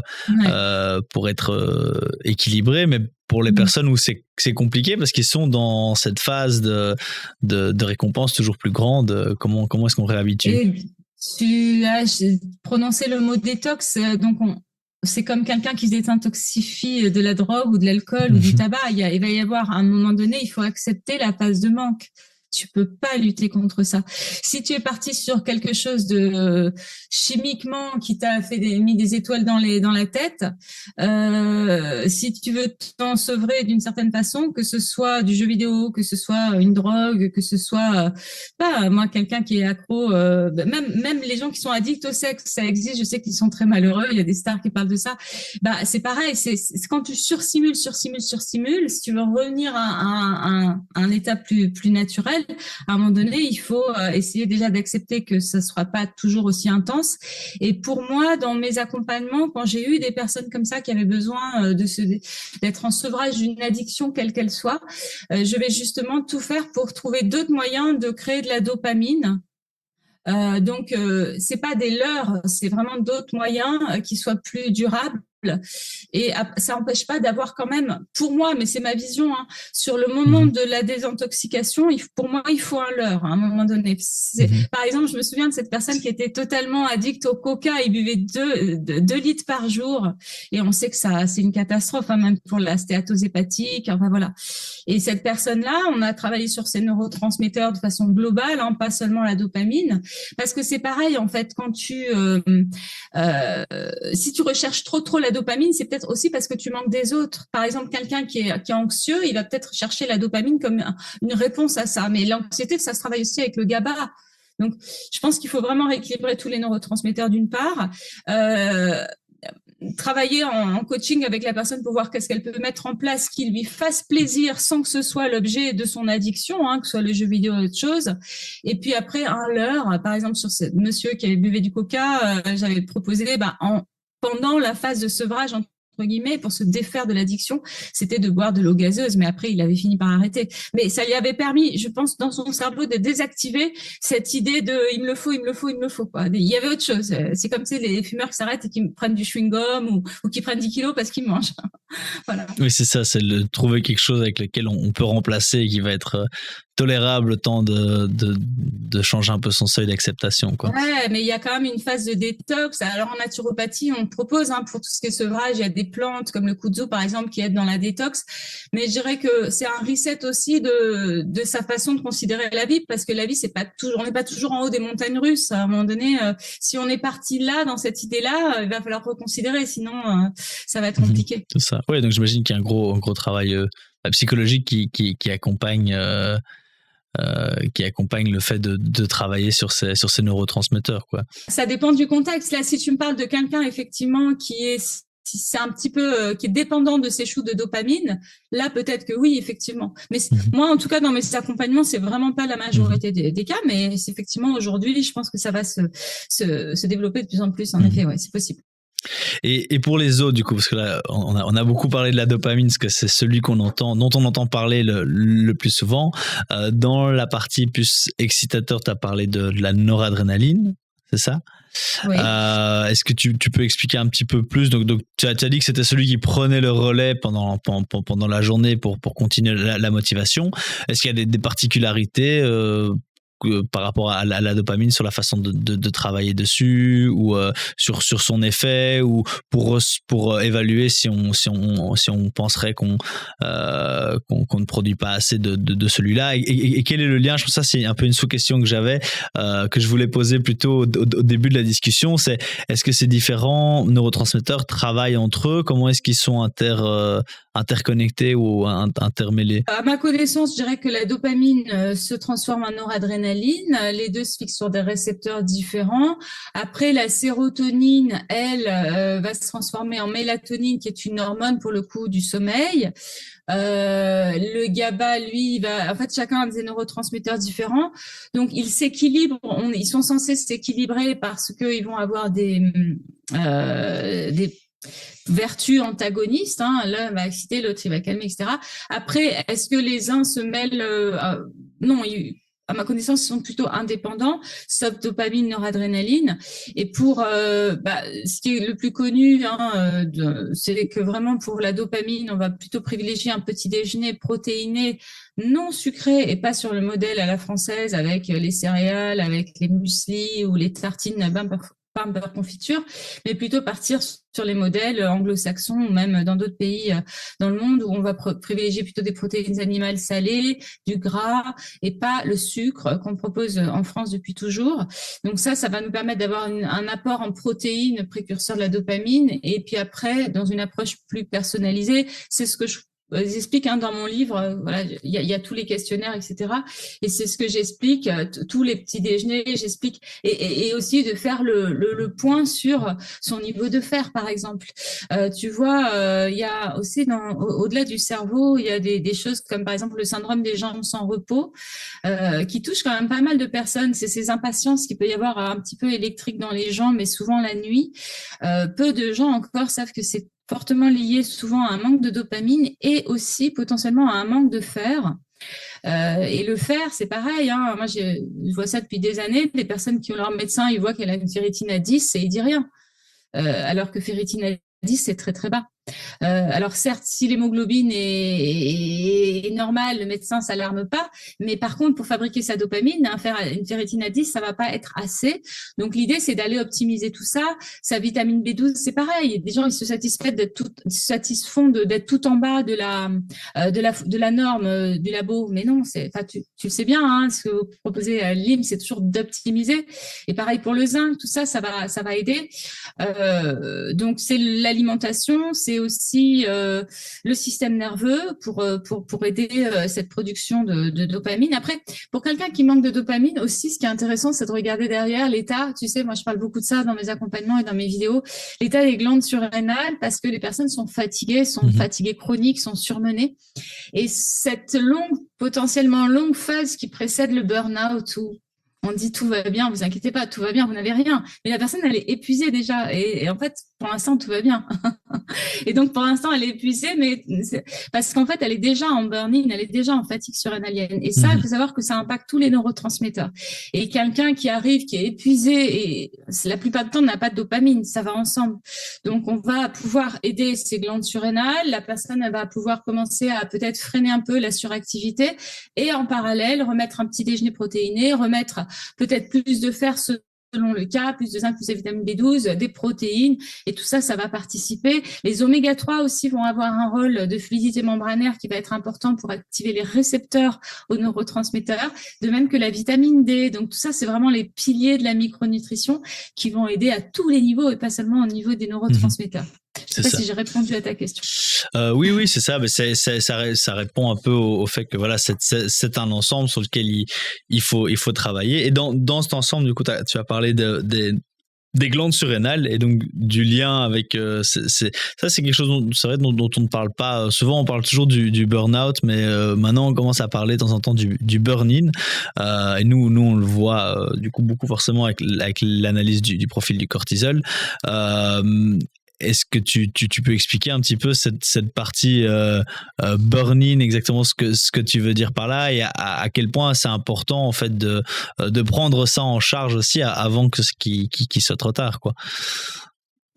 être équilibré, mais pour les personnes où c'est compliqué parce qu'ils sont dans cette phase de récompense toujours plus grande, comment est-ce qu'on réhabitue? Tu as prononcé le mot détox, donc c'est comme quelqu'un qui se désintoxifie de la drogue ou de l'alcool ou du tabac. Il va y avoir, à un moment donné, il faut accepter la phase de manque. Tu peux pas lutter contre ça. Si tu es parti sur quelque chose de chimiquement qui t'a mis des étoiles dans la tête, si tu veux t'en sevrer d'une certaine façon, que ce soit du jeu vidéo, que ce soit une drogue, que ce soit moi quelqu'un qui est accro, même les gens qui sont addicts au sexe, ça existe. Je sais qu'ils sont très malheureux. Il y a des stars qui parlent de ça. C'est pareil. C'est quand tu surstimules. Si tu veux revenir à un état plus naturel, à un moment donné, il faut essayer déjà d'accepter que ça ne sera pas toujours aussi intense. Et pour moi, dans mes accompagnements, quand j'ai eu des personnes comme ça qui avaient besoin d'être en sevrage d'une addiction, quelle qu'elle soit, je vais justement tout faire pour trouver d'autres moyens de créer de la dopamine. Donc, c'est pas des leurres, c'est vraiment d'autres moyens qui soient plus durables Et ça n'empêche pas d'avoir quand même, pour moi, mais c'est ma vision, hein, sur le moment de la désintoxication, pour moi, il faut un leurre à un moment donné. Par exemple, je me souviens de cette personne qui était totalement addict au coca, il buvait 2 litres par jour. Et on sait que ça, c'est une catastrophe, hein, même pour la stéatose hépatique. Enfin, voilà. Et cette personne-là, on a travaillé sur ses neurotransmetteurs de façon globale, hein, pas seulement la dopamine, parce que c'est pareil, en fait, quand si tu recherches trop la dopamine, c'est peut-être aussi parce que tu manques des autres. Par exemple, quelqu'un qui est anxieux, il va peut-être chercher la dopamine comme une réponse à ça. Mais l'anxiété, ça se travaille aussi avec le GABA. Donc, je pense qu'il faut vraiment rééquilibrer tous les neurotransmetteurs d'une part. Travailler en coaching avec la personne pour voir qu'est-ce qu'elle peut mettre en place qui lui fasse plaisir sans que ce soit l'objet de son addiction, hein, que ce soit le jeu vidéo ou autre chose. Et puis après, un leurre, par exemple, sur ce monsieur qui avait buvé du coca, j'avais proposé, pendant la phase de sevrage, entre guillemets, pour se défaire de l'addiction, c'était de boire de l'eau gazeuse, mais après, il avait fini par arrêter. Mais ça lui avait permis, je pense, dans son cerveau, de désactiver cette idée de « il me le faut, il me le faut, il me le faut ». Il y avait autre chose. C'est comme les fumeurs qui s'arrêtent et qui prennent du chewing-gum ou qui prennent 10 kilos parce qu'ils mangent. Voilà. Oui, c'est ça, c'est de trouver quelque chose avec lequel on peut remplacer et qui va être tolérable le temps de changer un peu son seuil d'acceptation, quoi. Ouais, mais il y a quand même une phase de détox. Alors en naturopathie, on propose, hein, pour tout ce qui est sevrage, il y a des plantes comme le kudzu par exemple qui aident dans la détox. Mais je dirais que c'est un reset aussi de sa façon de considérer la vie, parce que la vie c'est pas toujours, on n'est pas toujours en haut des montagnes russes. À un moment donné, si on est parti là dans cette idée-là, il va falloir reconsidérer, sinon ça va être compliqué. C'est ça. Ouais, donc j'imagine qu'il y a un gros travail psychologique qui accompagne. Qui accompagne le fait de travailler sur ces neurotransmetteurs, quoi. Ça dépend du contexte. Là, si tu me parles de quelqu'un effectivement c'est un petit peu qui est dépendant de ces shoots de dopamine, là peut-être que oui, effectivement. Mais moi, en tout cas, dans mes accompagnements, c'est vraiment pas la majorité des cas, mais c'est effectivement aujourd'hui, je pense que ça va se développer de plus en plus. En effet, ouais, c'est possible. Et pour les autres, du coup, parce que là, on a beaucoup parlé de la dopamine, parce que c'est celui dont on entend parler le plus souvent. Dans la partie plus excitateur, tu as parlé de la noradrénaline, c'est ça? Oui. Est-ce que tu peux expliquer un petit peu plus? Donc tu as dit que c'était celui qui prenait le relais pendant la journée pour continuer la motivation. Est-ce qu'il y a des particularités par rapport à la dopamine sur la façon de travailler dessus, ou sur son effet, ou pour évaluer si on penserait qu'on ne produit pas assez de celui-là, et quel est le lien? Je pense que ça c'est un peu une sous-question que j'avais, que je voulais poser plutôt au début de la discussion, c'est est-ce que ces différents neurotransmetteurs travaillent entre eux? Comment est-ce qu'ils sont interconnectés ou intermêlés? À ma connaissance, je dirais que la dopamine se transforme en noradrénaline. Les deux se fixent sur des récepteurs différents. Après, la sérotonine, elle, va se transformer en mélatonine, qui est une hormone pour le coup du sommeil. Le GABA, lui, en fait, chacun a des neurotransmetteurs différents. Donc, ils s'équilibrent. Ils sont censés s'équilibrer parce qu'ils vont avoir des vertus antagonistes, hein. L'un va exciter, l'autre il va calmer, etc. Après, est-ce que les uns se mêlent? Non, à ma connaissance, ils sont plutôt indépendants, sauf dopamine, noradrénaline. Et pour ce qui est le plus connu, hein, c'est que vraiment pour la dopamine, on va plutôt privilégier un petit déjeuner protéiné, non sucré, et pas sur le modèle à la française avec les céréales, avec les mueslis ou les tartines beurre confiture, mais plutôt partir sur les modèles anglo-saxons ou même dans d'autres pays dans le monde où on va privilégier plutôt des protéines animales salées, du gras et pas le sucre qu'on propose en France depuis toujours. Donc ça va nous permettre d'avoir un apport en protéines précurseur de la dopamine. Et puis après, dans une approche plus personnalisée, c'est ce que j'explique, hein, dans mon livre. Voilà, il y a tous les questionnaires, etc. Et c'est ce que j'explique, tous les petits déjeuners, j'explique, et aussi de faire le point sur son niveau de fer, par exemple. Tu vois, il y a aussi au-delà du cerveau, il y a des choses comme par exemple le syndrome des jambes sans repos, qui touche quand même pas mal de personnes. C'est ces impatiences qu'il peut y avoir un petit peu électriques dans les jambes, mais souvent la nuit. Peu de gens encore savent que c'est fortement lié souvent à un manque de dopamine et aussi potentiellement à un manque de fer. Et le fer, c'est pareil, hein. Moi, je vois ça depuis des années. Des personnes qui ont leur médecin, ils voient qu'elle a une ferritine à 10 et ils disent rien. Alors que ferritine à 10, c'est très très bas. Alors certes, si l'hémoglobine est normale, le médecin s'alarme pas, mais par contre, pour fabriquer sa dopamine, une ferritine à 10, ça va pas être assez. Donc l'idée, c'est d'aller optimiser tout ça. Sa vitamine B12, c'est pareil. Des gens, ils se satisfont d'être tout en bas de la norme du labo, mais non, tu le sais bien, hein, ce que vous proposez à l'IM, c'est toujours d'optimiser. Et pareil pour le zinc, tout ça, ça va aider. Donc c'est l'alimentation, c'est aussi le système nerveux pour aider cette production de dopamine. Après, pour quelqu'un qui manque de dopamine aussi, ce qui est intéressant, c'est de regarder derrière l'état. Tu sais, moi, je parle beaucoup de ça dans mes accompagnements et dans mes vidéos. L'état des glandes surrénales, parce que les personnes sont fatiguées chroniques, sont surmenées. Et cette potentiellement longue phase qui précède le burn-out où on dit tout va bien, vous inquiétez pas, tout va bien, vous n'avez rien. Mais la personne, elle est épuisée déjà. Et en fait, pour l'instant, tout va bien. Et donc, pour l'instant, elle est épuisée, mais parce qu'en fait, elle est déjà en burn-in, elle est déjà en fatigue surrénalienne. Et ça, il faut savoir que ça impacte tous les neurotransmetteurs. Et quelqu'un qui arrive, qui est épuisé, et la plupart du temps, n'a pas de dopamine, ça va ensemble. Donc, on va pouvoir aider ces glandes surrénales. La personne, elle va pouvoir commencer à peut-être freiner un peu la suractivité et en parallèle, remettre un petit déjeuner protéiné, remettre peut-être plus de fer selon le cas, plus de zinc, plus de vitamine B12, des protéines, et tout ça, ça va participer. Les oméga 3 aussi vont avoir un rôle de fluidité membranaire qui va être important pour activer les récepteurs aux neurotransmetteurs, de même que la vitamine D. Donc tout ça, c'est vraiment les piliers de la micronutrition qui vont aider à tous les niveaux et pas seulement au niveau des neurotransmetteurs. Je ne sais pas si j'ai répondu à ta question. Oui, c'est ça. Mais ça répond un peu au fait que voilà, c'est un ensemble sur lequel il faut travailler. Et dans cet ensemble, du coup, tu as parlé des glandes surrénales et donc du lien avec c'est quelque chose dont on ne parle pas souvent. On parle toujours du burn-out, mais maintenant on commence à parler de temps en temps du burn-in, et nous on le voit du coup beaucoup forcément avec l'analyse du profil du cortisol. Est-ce que tu peux expliquer un petit peu cette partie burn-in, exactement ce que tu veux dire par là, et à quel point c'est important en fait de prendre ça en charge aussi avant que ce qui soit trop tard, quoi.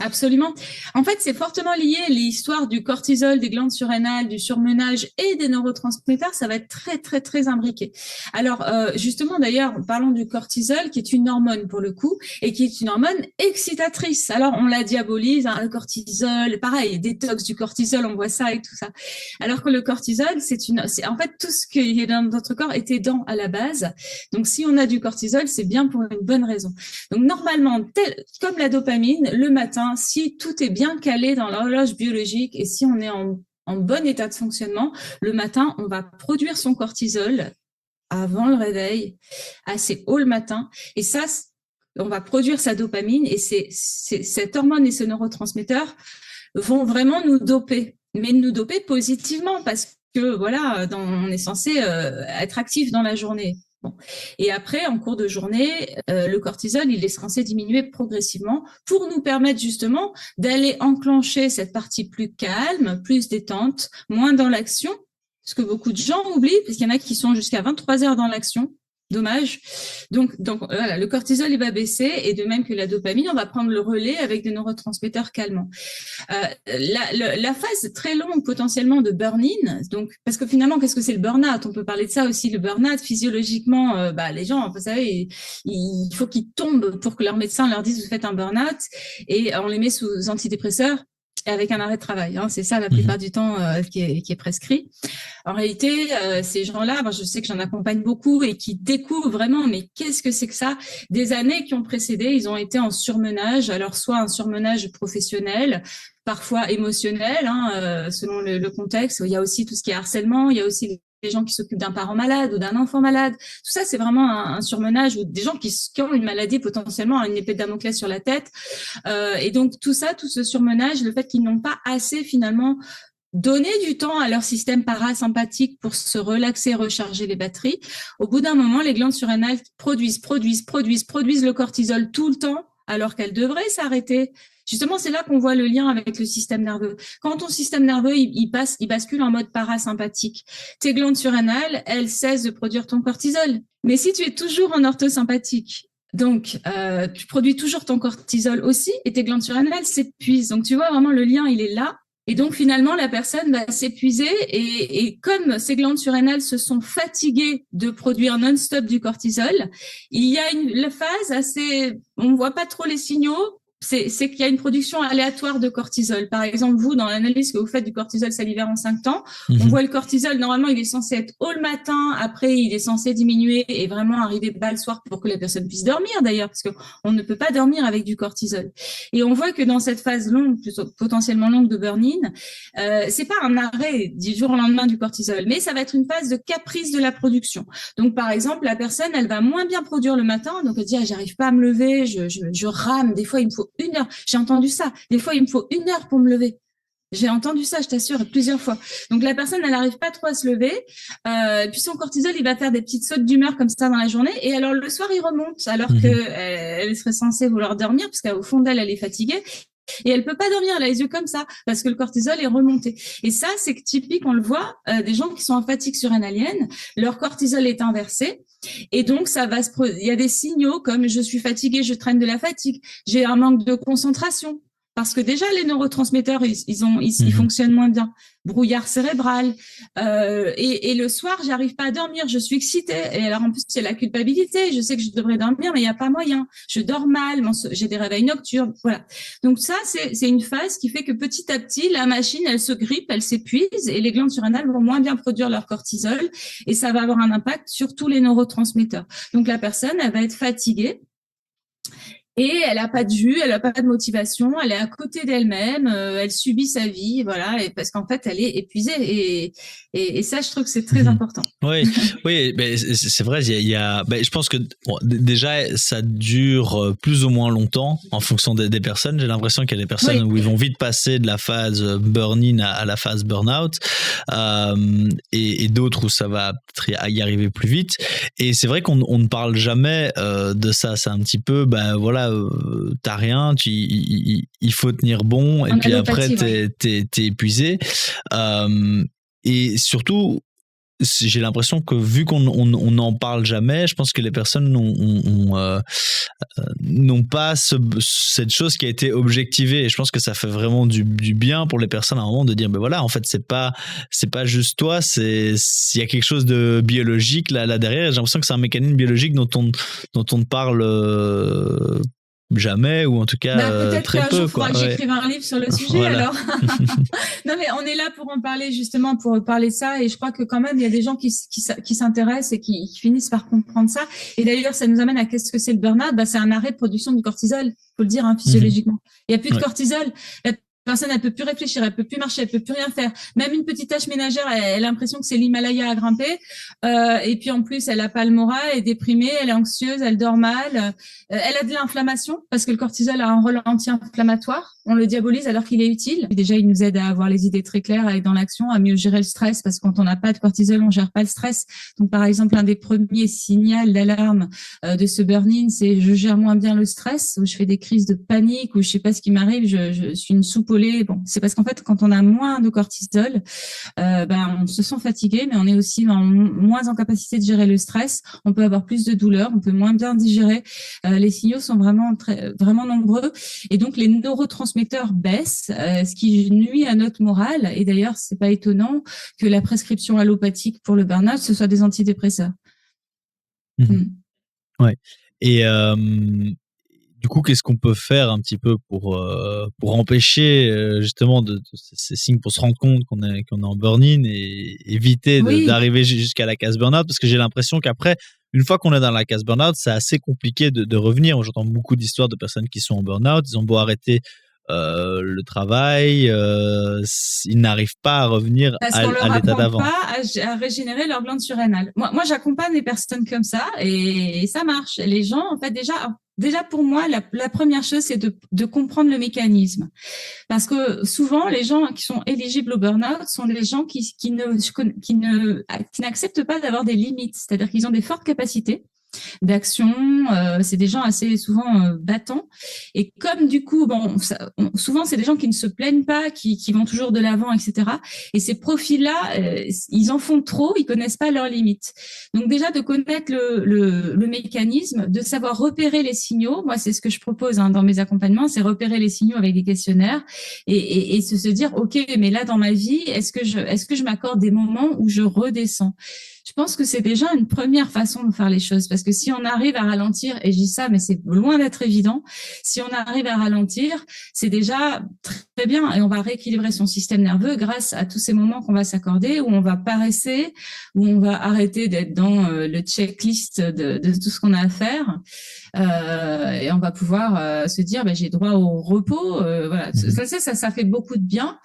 Absolument. En fait, c'est fortement lié. L'histoire du cortisol, des glandes surrénales, du surmenage et des neurotransmetteurs, ça va être très, très, très imbriqué. Alors, justement, d'ailleurs, parlons du cortisol, qui est une hormone pour le coup, et qui est une hormone excitatrice. Alors, on la diabolise, hein, le cortisol, pareil, détox du cortisol, on voit ça et tout ça. Alors que le cortisol, c'est en fait tout ce qui est dans notre corps est aidant à la base. Donc, si on a du cortisol, c'est bien pour une bonne raison. Donc, normalement, comme la dopamine, le matin, si tout est bien calé dans l'horloge biologique et si on est en bon état de fonctionnement, le matin, on va produire son cortisol avant le réveil, assez haut le matin. Et ça, on va produire sa dopamine et cette hormone et ce neurotransmetteur vont vraiment nous doper, mais nous doper positivement parce que voilà, on est censé être actif dans la journée. Bon. Et après, en cours de journée, le cortisol, il est censé diminuer progressivement pour nous permettre justement d'aller enclencher cette partie plus calme, plus détente, moins dans l'action, ce que beaucoup de gens oublient, parce qu'il y en a qui sont jusqu'à 23 heures dans l'action. Dommage. Donc voilà, le cortisol, il va baisser et de même que la dopamine, on va prendre le relais avec des neurotransmetteurs calmants. La phase très longue potentiellement de burn-in, donc parce que finalement, qu'est-ce que c'est le burn-out? On peut parler de ça aussi. Le burn-out, physiologiquement, les gens, vous savez, il faut qu'ils tombent pour que leur médecin leur dise vous faites un burn-out et on les met sous antidépresseurs. Avec un arrêt de travail, hein, c'est ça la plupart du temps qui est prescrit. En réalité, ces gens-là, je sais que j'en accompagne beaucoup et qui découvrent vraiment, mais qu'est-ce que c'est que ça? Des années qui ont précédé, ils ont été en surmenage, alors soit un surmenage professionnel, parfois émotionnel, hein, selon le contexte. Il y a aussi tout ce qui est harcèlement, il y a aussi les gens qui s'occupent d'un parent malade ou d'un enfant malade. Tout ça, c'est vraiment un surmenage ou des gens qui ont une maladie potentiellement, une épée de Damoclès sur la tête. Et donc, tout ça, tout ce surmenage, le fait qu'ils n'ont pas assez finalement donné du temps à leur système parasympathique pour se relaxer, recharger les batteries. Au bout d'un moment, les glandes surrénales produisent le cortisol tout le temps alors qu'elles devraient s'arrêter. Justement, c'est là qu'on voit le lien avec le système nerveux. Quand ton système nerveux, il bascule en mode parasympathique, tes glandes surrénales, elles cessent de produire ton cortisol. Mais si tu es toujours en orthosympathique, Donc, tu produis toujours ton cortisol aussi et tes glandes surrénales s'épuisent. Donc, tu vois vraiment le lien, il est là. Et donc, finalement, la personne va s'épuiser et comme ces glandes surrénales se sont fatiguées de produire non-stop du cortisol, il y a la phase assez, on voit pas trop les signaux. C'est qu'il y a une production aléatoire de cortisol. Par exemple, vous, dans l'analyse que vous faites du cortisol salivaire en 5 temps, on voit le cortisol, normalement, il est censé être haut le matin, après, il est censé diminuer et vraiment arriver bas le soir pour que la personne puisse dormir, d'ailleurs, parce qu'on ne peut pas dormir avec du cortisol. Et on voit que dans cette phase longue, plutôt potentiellement longue de burn-in, c'est pas un arrêt du jour au lendemain du cortisol, mais ça va être une phase de caprice de la production. Donc, par exemple, la personne, elle va moins bien produire le matin, donc elle dit, ah, j'arrive pas à me lever, je rame, des fois, il me faut 1 heure. J'ai entendu ça. Des fois, il me faut 1 heure pour me lever. J'ai entendu ça, je t'assure, plusieurs fois. Donc, la personne, elle n'arrive pas trop à se lever. Puis son cortisol, il va faire des petites sautes d'humeur comme ça dans la journée. Et alors, le soir, il remonte, alors qu'elle serait censée vouloir dormir, parce qu'au fond d'elle, elle est fatiguée. Et elle peut pas dormir, elle a les yeux comme ça, parce que le cortisol est remonté. Et ça, c'est typique, on le voit, des gens qui sont en fatigue surrénalienne, leur cortisol est inversé. Et donc, il y a des signaux comme je suis fatiguée, je traîne de la fatigue, j'ai un manque de concentration. Parce que déjà, les neurotransmetteurs, ils fonctionnent moins bien. Brouillard cérébral. Et le soir, j'arrive pas à dormir, je suis excitée. Et alors, en plus, c'est la culpabilité. Je sais que je devrais dormir, mais il n'y a pas moyen. Je dors mal, j'ai des réveils nocturnes. Voilà. Donc ça, c'est une phase qui fait que petit à petit, la machine, elle se grippe, elle s'épuise et les glandes surrénales vont moins bien produire leur cortisol. Et ça va avoir un impact sur tous les neurotransmetteurs. Donc la personne, elle va être fatiguée. Et elle n'a pas de vue, elle n'a pas de motivation, elle est à côté d'elle-même, elle subit sa vie, voilà, et parce qu'en fait, elle est épuisée. Et ça, je trouve que c'est très important. Oui, oui, mais c'est vrai, je pense que bon, déjà, ça dure plus ou moins longtemps en fonction des personnes. J'ai l'impression qu'il y a des personnes où ils vont vite passer de la phase burn-in à la phase burn-out, et d'autres où ça va y arriver plus vite. Et c'est vrai qu'on ne parle jamais de ça. C'est un petit peu, voilà, t'as rien, il faut tenir bon, et puis après t'es épuisé. Et surtout, j'ai l'impression que vu qu'on n'en parle jamais, je pense que les personnes n'ont pas cette chose qui a été objectivée. Et je pense que ça fait vraiment du bien pour les personnes à un moment de dire, voilà, en fait, c'est pas juste toi, il y a quelque chose de biologique là derrière. Et j'ai l'impression que c'est un mécanisme biologique dont on ne parle jamais, ou en tout cas très peu. Peut-être qu'un jour, il faudra que j'écrive un livre sur le sujet, voilà. Alors. Non, mais on est là pour en parler, justement, pour parler de ça. Et je crois que quand même, il y a des gens qui s'intéressent et qui finissent par comprendre ça. Et d'ailleurs, ça nous amène à qu'est-ce que c'est le burn-out? C'est un arrêt de production du cortisol, faut le dire, physiologiquement. Il n'y a plus de cortisol. La personne, elle peut plus réfléchir, elle peut plus marcher, elle peut plus rien faire. Même une petite tâche ménagère, elle a l'impression que c'est l'Himalaya à grimper. Et puis en plus, elle a pas le moral, elle est déprimée, elle est anxieuse, elle dort mal. Elle a de l'inflammation parce que le cortisol a un rôle anti-inflammatoire. On le diabolise alors qu'il est utile. Et déjà, il nous aide à avoir les idées très claires, à être dans l'action, à mieux gérer le stress, parce que quand on n'a pas de cortisol, on gère pas le stress. Donc, par exemple, un des premiers signaux d'alarme de ce burn-in, c'est je gère moins bien le stress, ou je fais des crises de panique, ou je sais pas ce qui m'arrive, je suis une soupe au lait. Bon, c'est parce qu'en fait, quand on a moins de cortisol, on se sent fatigué, mais on est aussi moins en capacité de gérer le stress. On peut avoir plus de douleurs, on peut moins bien digérer. Les signaux sont vraiment nombreux. Et donc, les neurotransmetteurs baissent, ce qui nuit à notre morale. Et d'ailleurs, c'est pas étonnant que la prescription allopathique pour le burn-out, ce soit des antidépresseurs. Ouais. Et du coup, qu'est-ce qu'on peut faire un petit peu pour empêcher justement de ces signes, pour se rendre compte qu'on est en burn-in et éviter d'arriver jusqu'à la case burn-out? Parce que j'ai l'impression qu'après, une fois qu'on est dans la case burn-out, c'est assez compliqué de revenir. J'entends beaucoup d'histoires de personnes qui sont en burn-out, ils ont beau arrêter le travail, ils n'arrivent pas à revenir à l'état d'avant. Parce qu'on leur apprend pas à régénérer leurs glandes surrénales. Moi, j'accompagne des personnes comme ça et ça marche. Les gens, en fait, déjà pour moi, la première chose, c'est de comprendre le mécanisme. Parce que souvent, les gens qui sont éligibles au burn-out sont des gens qui n'acceptent pas d'avoir des limites. C'est-à-dire qu'ils ont des fortes capacités, d'action. C'est des gens assez souvent battants. Et comme du coup, souvent c'est des gens qui ne se plaignent pas, qui vont toujours de l'avant, etc. Et ces profils-là, ils en font trop, ils connaissent pas leurs limites. Donc déjà de connaître le mécanisme, de savoir repérer les signaux. Moi, c'est ce que je propose dans mes accompagnements, c'est repérer les signaux avec des questionnaires et se dire, ok, mais là dans ma vie, est-ce que je m'accorde des moments où je redescends? Je pense que c'est déjà une première façon de faire les choses, parce que si on arrive à ralentir, et je dis ça, mais c'est loin d'être évident, si on arrive à ralentir, c'est déjà très bien, et on va rééquilibrer son système nerveux grâce à tous ces moments qu'on va s'accorder, où on va paresser, où on va arrêter d'être dans le checklist de tout ce qu'on a à faire, et on va pouvoir se dire, j'ai droit au repos, voilà, ça fait beaucoup de bien.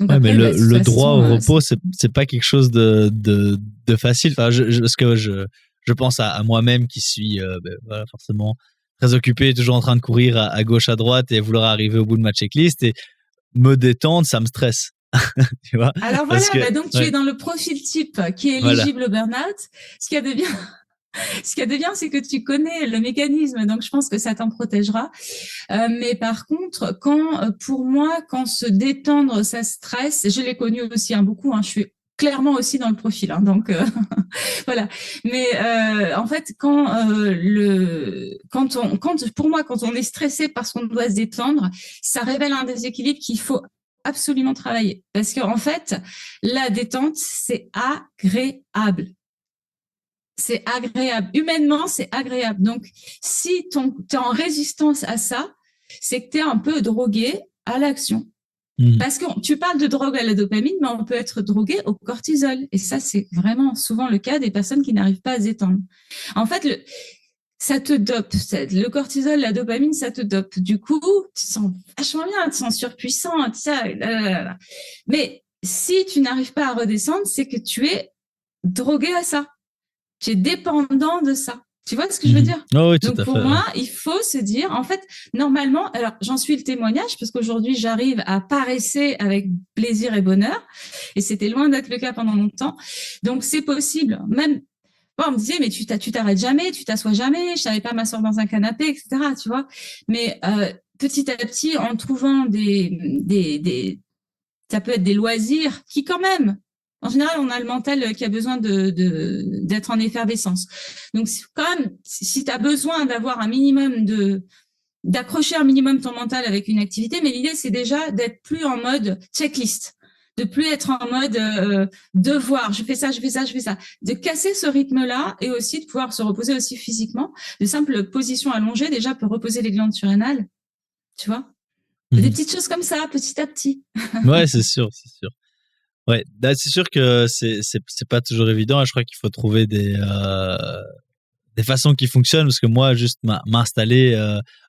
Donc ouais, après, mais le façon, droit au repos, c'est pas quelque chose de facile. Enfin, parce que je pense à moi-même qui suis voilà, forcément très occupé, toujours en train de courir à gauche, à droite et vouloir arriver au bout de ma checklist. Et me détendre, ça me stresse. Tu vois? Alors voilà, donc tu es dans le profil type qui est éligible au burn-out. Ce qui est bien, c'est que tu connais le mécanisme, donc je pense que ça t'en protégera. Mais par contre, pour moi, quand se détendre, ça stresse, je l'ai connu aussi beaucoup, je suis clairement aussi dans le profil, donc voilà. Mais en fait, pour moi, quand on est stressé parce qu'on doit se détendre, ça révèle un déséquilibre qu'il faut absolument travailler. Parce qu'en fait, la détente, c'est agréable. C'est agréable. Humainement, c'est agréable. Donc, si tu es en résistance à ça, c'est que tu es un peu drogué à l'action. Parce que tu parles de drogue à la dopamine, mais on peut être drogué au cortisol. Et ça, c'est vraiment souvent le cas des personnes qui n'arrivent pas à se détendre. En fait, ça te dope. Le cortisol, la dopamine, ça te dope. Du coup, tu te sens vachement bien, tu te sens surpuissant. Mais si tu n'arrives pas à redescendre, c'est que tu es drogué à ça. Tu es dépendant de ça. Tu vois ce que je veux dire? Oh oui, donc pour moi, il faut se dire, en fait, normalement, alors j'en suis le témoignage parce qu'aujourd'hui j'arrive à paresser avec plaisir et bonheur, et c'était loin d'être le cas pendant longtemps. Donc c'est possible. Même, on me disait, mais tu t'arrêtes jamais, tu t'assois jamais, je savais pas m'asseoir dans un canapé, etc. Tu vois? Mais petit à petit, en trouvant ça peut être des loisirs qui quand même. En général, on a le mental qui a besoin d'être en effervescence. Donc, quand même, si tu as besoin d'avoir un minimum d'accrocher un minimum ton mental avec une activité, mais l'idée, c'est déjà d'être plus en mode checklist, de plus être en mode devoir, je fais ça, je fais ça, je fais ça. De casser ce rythme-là et aussi de pouvoir se reposer aussi physiquement. De simples positions allongées, déjà, peut reposer les glandes surrénales, tu vois. Des petites choses comme ça, petit à petit. Ouais, c'est sûr, c'est sûr. Ouais, c'est sûr que c'est pas toujours évident, et je crois qu'il faut trouver des façons qui fonctionnent, parce que moi, juste m'installer,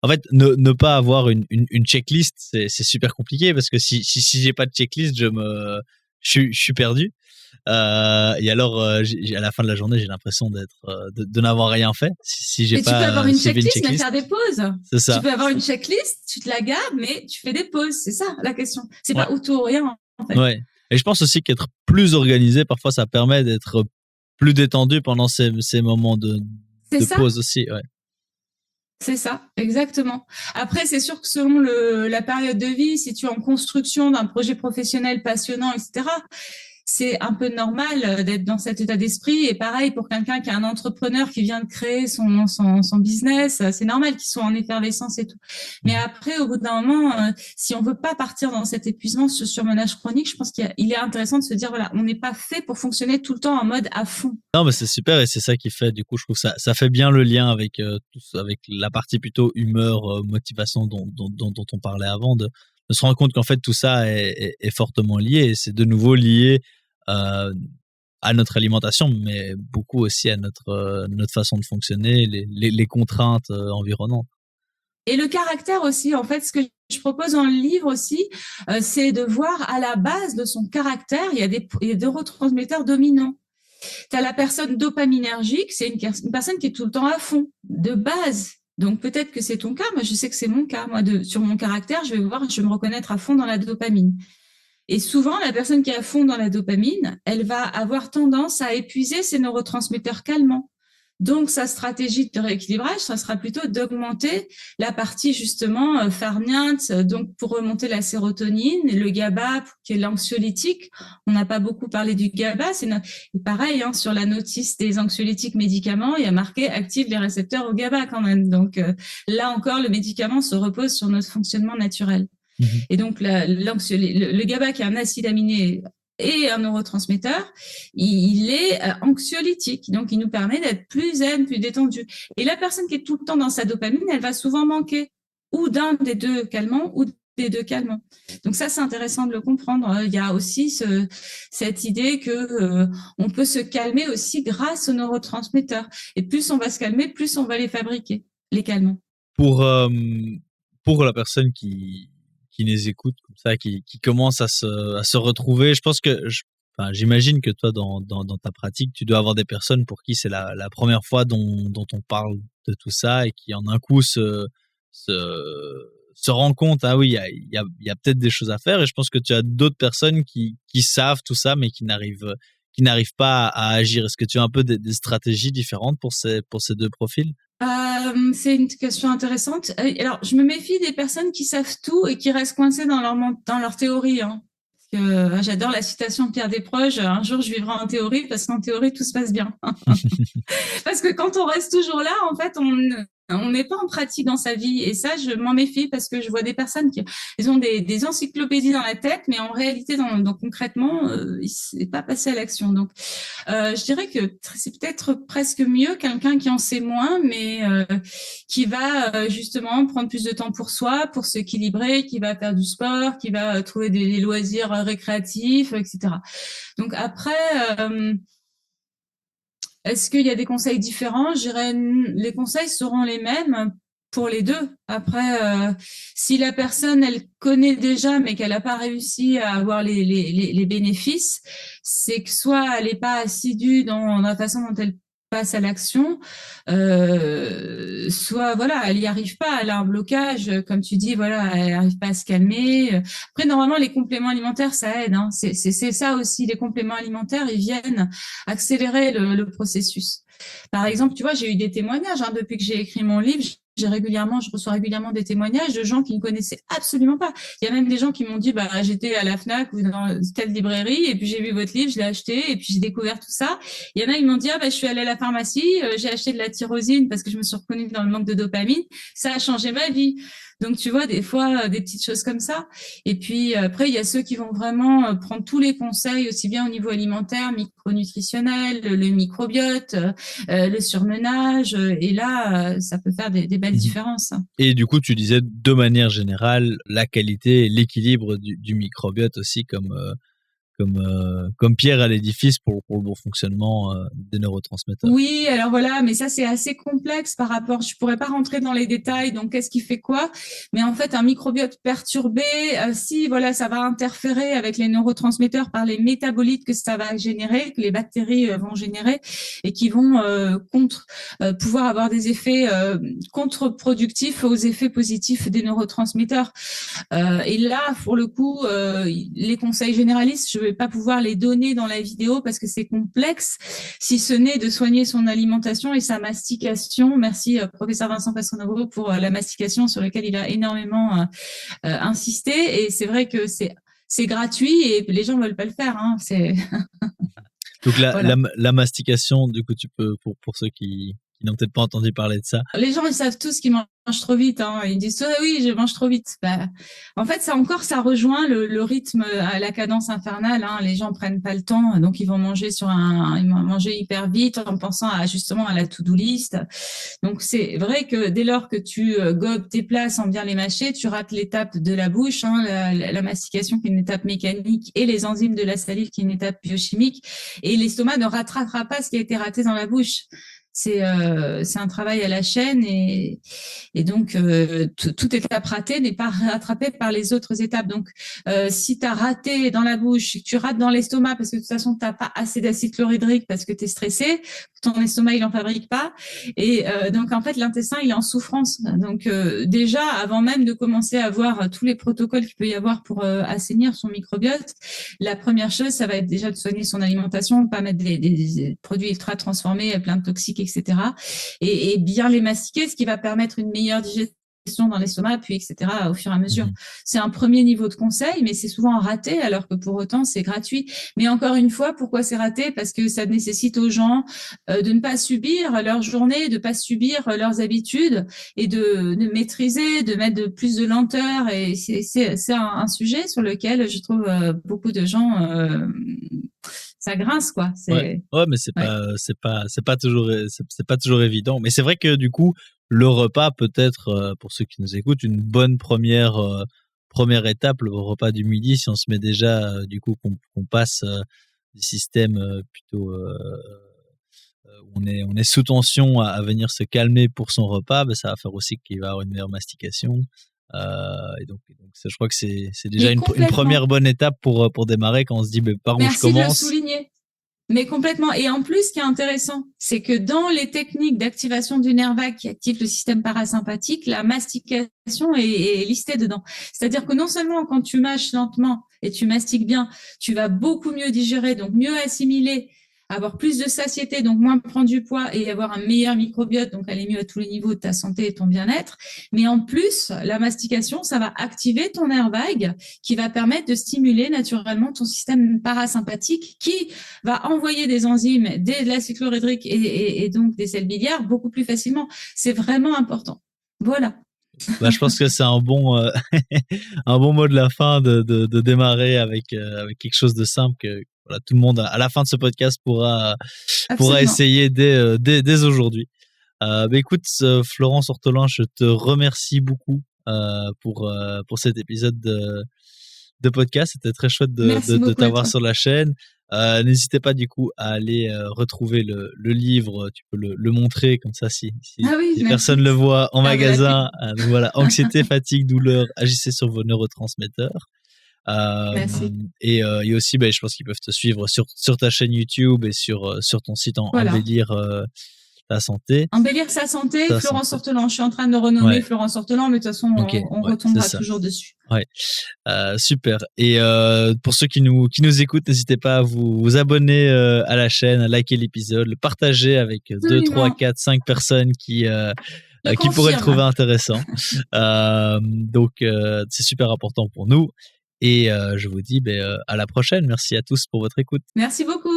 en fait, ne pas avoir une checklist, c'est super compliqué, parce que si j'ai pas de checklist, je suis perdu. Et alors, à la fin de la journée, j'ai l'impression de n'avoir rien fait. Si j'ai pas. Tu peux avoir une suivi checklist, mais faire des pauses. C'est ça. Tu peux avoir une checklist, tu te la gardes, mais tu fais des pauses. C'est ça la question. C'est pas ou tout ou rien, en fait. Ouais. Et je pense aussi qu'être plus organisé, parfois, ça permet d'être plus détendu pendant ces moments de pause aussi. Ouais. C'est ça, exactement. Après, c'est sûr que selon la période de vie, si tu es en construction d'un projet professionnel passionnant, etc., c'est un peu normal d'être dans cet état d'esprit. Et pareil, pour quelqu'un qui est un entrepreneur qui vient de créer son business, c'est normal qu'il soit en effervescence et tout. Mais après, au bout d'un moment, si on veut pas partir dans cet épuisement, ce surmenage chronique, je pense qu'il est intéressant de se dire, voilà, on n'est pas fait pour fonctionner tout le temps en mode à fond. Non, mais c'est super, et c'est ça qui fait, du coup, je trouve ça fait bien le lien avec la partie plutôt humeur, motivation dont on parlait avant, de se rendre compte qu'en fait tout ça est fortement lié, et c'est de nouveau lié à notre alimentation, mais beaucoup aussi à notre façon de fonctionner, les contraintes environnantes. Et le caractère aussi, en fait, ce que je propose dans le livre aussi, c'est de voir à la base de son caractère, il y a des neurotransmetteurs dominants. Tu as la personne dopaminergique, c'est une personne qui est tout le temps à fond, de base. Donc peut-être que c'est ton cas, moi je sais que c'est mon cas. Moi, sur mon caractère, je vais me reconnaître à fond dans la dopamine. Et souvent, la personne qui est à fond dans la dopamine, elle va avoir tendance à épuiser ses neurotransmetteurs calmants. Donc, sa stratégie de rééquilibrage, ça sera plutôt d'augmenter la partie justement farniente, donc pour remonter la sérotonine, le GABA, qui est l'anxiolytique. On n'a pas beaucoup parlé du GABA. C'est pareil, hein, sur la notice des anxiolytiques médicaments, il y a marqué active les récepteurs au GABA quand même. Donc, là encore, le médicament se repose sur notre fonctionnement naturel. Et donc, le GABA, qui est un acide aminé et un neurotransmetteur, il est anxiolytique. Donc, il nous permet d'être plus zen, plus détendu. Et la personne qui est tout le temps dans sa dopamine, elle va souvent manquer ou d'un des deux calmants ou des deux calmants. Donc ça, c'est intéressant de le comprendre. Il y a aussi cette idée que on peut se calmer aussi grâce aux neurotransmetteurs. Et plus on va se calmer, plus on va les fabriquer, les calmants. Pour la personne qui les écoute comme ça, qui commence à se retrouver, je pense que j'imagine que toi dans ta pratique, tu dois avoir des personnes pour qui c'est la première fois dont on parle de tout ça et qui en un coup se rend compte, ah oui, il y a peut-être des choses à faire. Et je pense que tu as d'autres personnes qui savent tout ça mais qui n'arrivent pas à agir. Est-ce que tu as un peu des stratégies différentes pour ces deux profils? C'est une question intéressante. Alors, je me méfie des personnes qui savent tout et qui restent coincées dans leur théorie. Hein. Parce que, j'adore la citation de Pierre Desproges. Un jour, je vivrai en théorie parce qu'en théorie, tout se passe bien. Parce que quand on reste toujours là, en fait, on n'est pas en pratique dans sa vie. Et ça, je m'en méfie parce que je vois des personnes ils ont des encyclopédies dans la tête, mais en réalité, donc concrètement, il n'est pas passé à l'action. Donc, je dirais que c'est peut-être presque mieux quelqu'un qui en sait moins, mais qui va justement prendre plus de temps pour soi, pour s'équilibrer, qui va faire du sport, qui va trouver des loisirs récréatifs, etc. Donc après... est-ce qu'il y a des conseils différents? Je dirais, les conseils seront les mêmes pour les deux. Après, si la personne, elle connaît déjà, mais qu'elle n'a pas réussi à avoir les bénéfices, c'est que soit elle n'est pas assidue dans la façon dont elle passe à l'action, soit voilà, elle n'y arrive pas, elle a un blocage, comme tu dis, voilà, elle n'arrive pas à se calmer. Après, normalement, les compléments alimentaires, ça aide. Hein. C'est ça aussi, les compléments alimentaires, ils viennent accélérer le processus. Par exemple, tu vois, j'ai eu des témoignages hein, depuis que j'ai écrit mon livre. Je reçois régulièrement des témoignages de gens qui ne connaissaient absolument pas. Il y a même des gens qui m'ont dit, bah, j'étais à la Fnac ou dans telle librairie et puis j'ai vu votre livre, je l'ai acheté et puis j'ai découvert tout ça. Il y en a, ils m'ont dit, ah, bah, je suis allée à la pharmacie, j'ai acheté de la tyrosine parce que je me suis reconnue dans le manque de dopamine. Ça a changé ma vie. Donc, tu vois, des fois, des petites choses comme ça. Et puis, après, il y a ceux qui vont vraiment prendre tous les conseils, aussi bien au niveau alimentaire, micronutritionnel, le microbiote, le surmenage. Et là, ça peut faire des belles différences. Et du coup, tu disais, de manière générale, la qualité et l'équilibre du microbiote aussi comme pierre à l'édifice pour le bon fonctionnement des neurotransmetteurs. Oui, alors voilà, mais ça c'est assez complexe par rapport, je pourrais pas rentrer dans les détails, donc qu'est-ce qui fait quoi, mais en fait un microbiote perturbé, si voilà, ça va interférer avec les neurotransmetteurs par les métabolites que ça va générer, que les bactéries vont générer et qui vont pouvoir avoir des effets contre-productifs aux effets positifs des neurotransmetteurs. Et là, pour le coup, les conseils généralistes, je vais pas pouvoir les donner dans la vidéo parce que c'est complexe, si ce n'est de soigner son alimentation et sa mastication. Merci, professeur Vincent Castronovo, pour la mastication sur laquelle il a énormément insisté. Et c'est vrai que c'est gratuit et les gens veulent pas le faire. Hein. Donc voilà. la mastication, du coup, tu peux, pour ceux qui n'ont peut-être pas entendu parler de ça. Les gens, ils savent tous qu'ils mangent trop vite. Hein. Ils disent ah oui, je mange trop vite. Bah, en fait, ça rejoint le rythme à la cadence infernale. Hein. Les gens prennent pas le temps, donc ils vont manger ils vont manger hyper vite en pensant justement à la to-do list. Donc c'est vrai que dès lors que tu gobes tes plats sans bien les mâcher, tu rates l'étape de la bouche, hein, la mastication qui est une étape mécanique et les enzymes de la salive qui est une étape biochimique. Et l'estomac ne rattrapera pas ce qui a été raté dans la bouche. C'est un travail à la chaîne et donc toute étape ratée n'est pas rattrapée par les autres étapes. Donc si tu as raté dans la bouche, tu rates dans l'estomac parce que de toute façon tu n'as pas assez d'acide chlorhydrique parce que tu es stressé, ton estomac il en fabrique pas et donc en fait l'intestin il est en souffrance. Donc déjà avant même de commencer à voir tous les protocoles qu'il peut y avoir pour assainir son microbiote, la première chose ça va être déjà de soigner son alimentation, pas mettre des produits ultra transformés plein de toxiques, etc. Et bien les mastiquer, ce qui va permettre une meilleure digestion dans l'estomac, puis etc. au fur et à mesure. C'est un premier niveau de conseil, mais c'est souvent raté, alors que pour autant, c'est gratuit. Mais encore une fois, pourquoi c'est raté? Parce que ça nécessite aux gens de ne pas subir leur journée, de ne pas subir leurs habitudes et de maîtriser, de mettre plus de lenteur. Et c'est un sujet sur lequel je trouve beaucoup de gens... ça grince, quoi. Ouais, mais c'est pas toujours évident. Mais c'est vrai que du coup, le repas peut être, pour ceux qui nous écoutent, une bonne première étape, le repas du midi, si on se met déjà, du coup, qu'on passe des systèmes plutôt où on est sous tension à venir se calmer pour son repas, ça va faire aussi qu'il va avoir une meilleure mastication. Et donc ça, je crois que c'est déjà une première bonne étape pour démarrer quand on se dit par où je commence. Merci de le souligner. Mais complètement. Et en plus, ce qui est intéressant, c'est que dans les techniques d'activation du nerf vague qui activent le système parasympathique, la mastication est listée dedans. C'est-à-dire que non seulement quand tu mâches lentement et tu mastiques bien, tu vas beaucoup mieux digérer, donc mieux assimiler, avoir plus de satiété, donc moins prendre du poids et avoir un meilleur microbiote, donc aller mieux à tous les niveaux de ta santé et ton bien-être. Mais en plus, la mastication, ça va activer ton nerf vague qui va permettre de stimuler naturellement ton système parasympathique qui va envoyer des enzymes, de l'acide chlorhydrique et donc des sels biliaires beaucoup plus facilement. C'est vraiment important. Voilà. Je pense que c'est un bon mot de la fin de démarrer avec quelque chose de simple que voilà, tout le monde à la fin de ce podcast pourra essayer dès aujourd'hui. Écoute, Florence Ortolin, je te remercie beaucoup pour cet épisode de podcast. C'était très chouette de t'avoir sur la chaîne. N'hésitez pas du coup à aller retrouver le livre, tu peux le montrer comme ça si personne le voit en magasin. Donc voilà, anxiété, fatigue, douleur, agissez sur vos neurotransmetteurs. Et aussi, je pense qu'ils peuvent te suivre sur ta chaîne YouTube et sur ton site Embellir ta santé. Embellir sa santé, Florence Ortolin. Je suis en train de le renommer Florence Ortolin, mais de toute façon, on retombera toujours dessus. Ouais, super. Et pour ceux qui nous écoutent, n'hésitez pas à vous abonner à la chaîne, à liker l'épisode, le partager avec 2, 3, 4, 5 personnes qui pourraient le trouver intéressant. Donc, c'est super important pour nous. Et je vous dis à la prochaine. Merci à tous pour votre écoute. Merci beaucoup.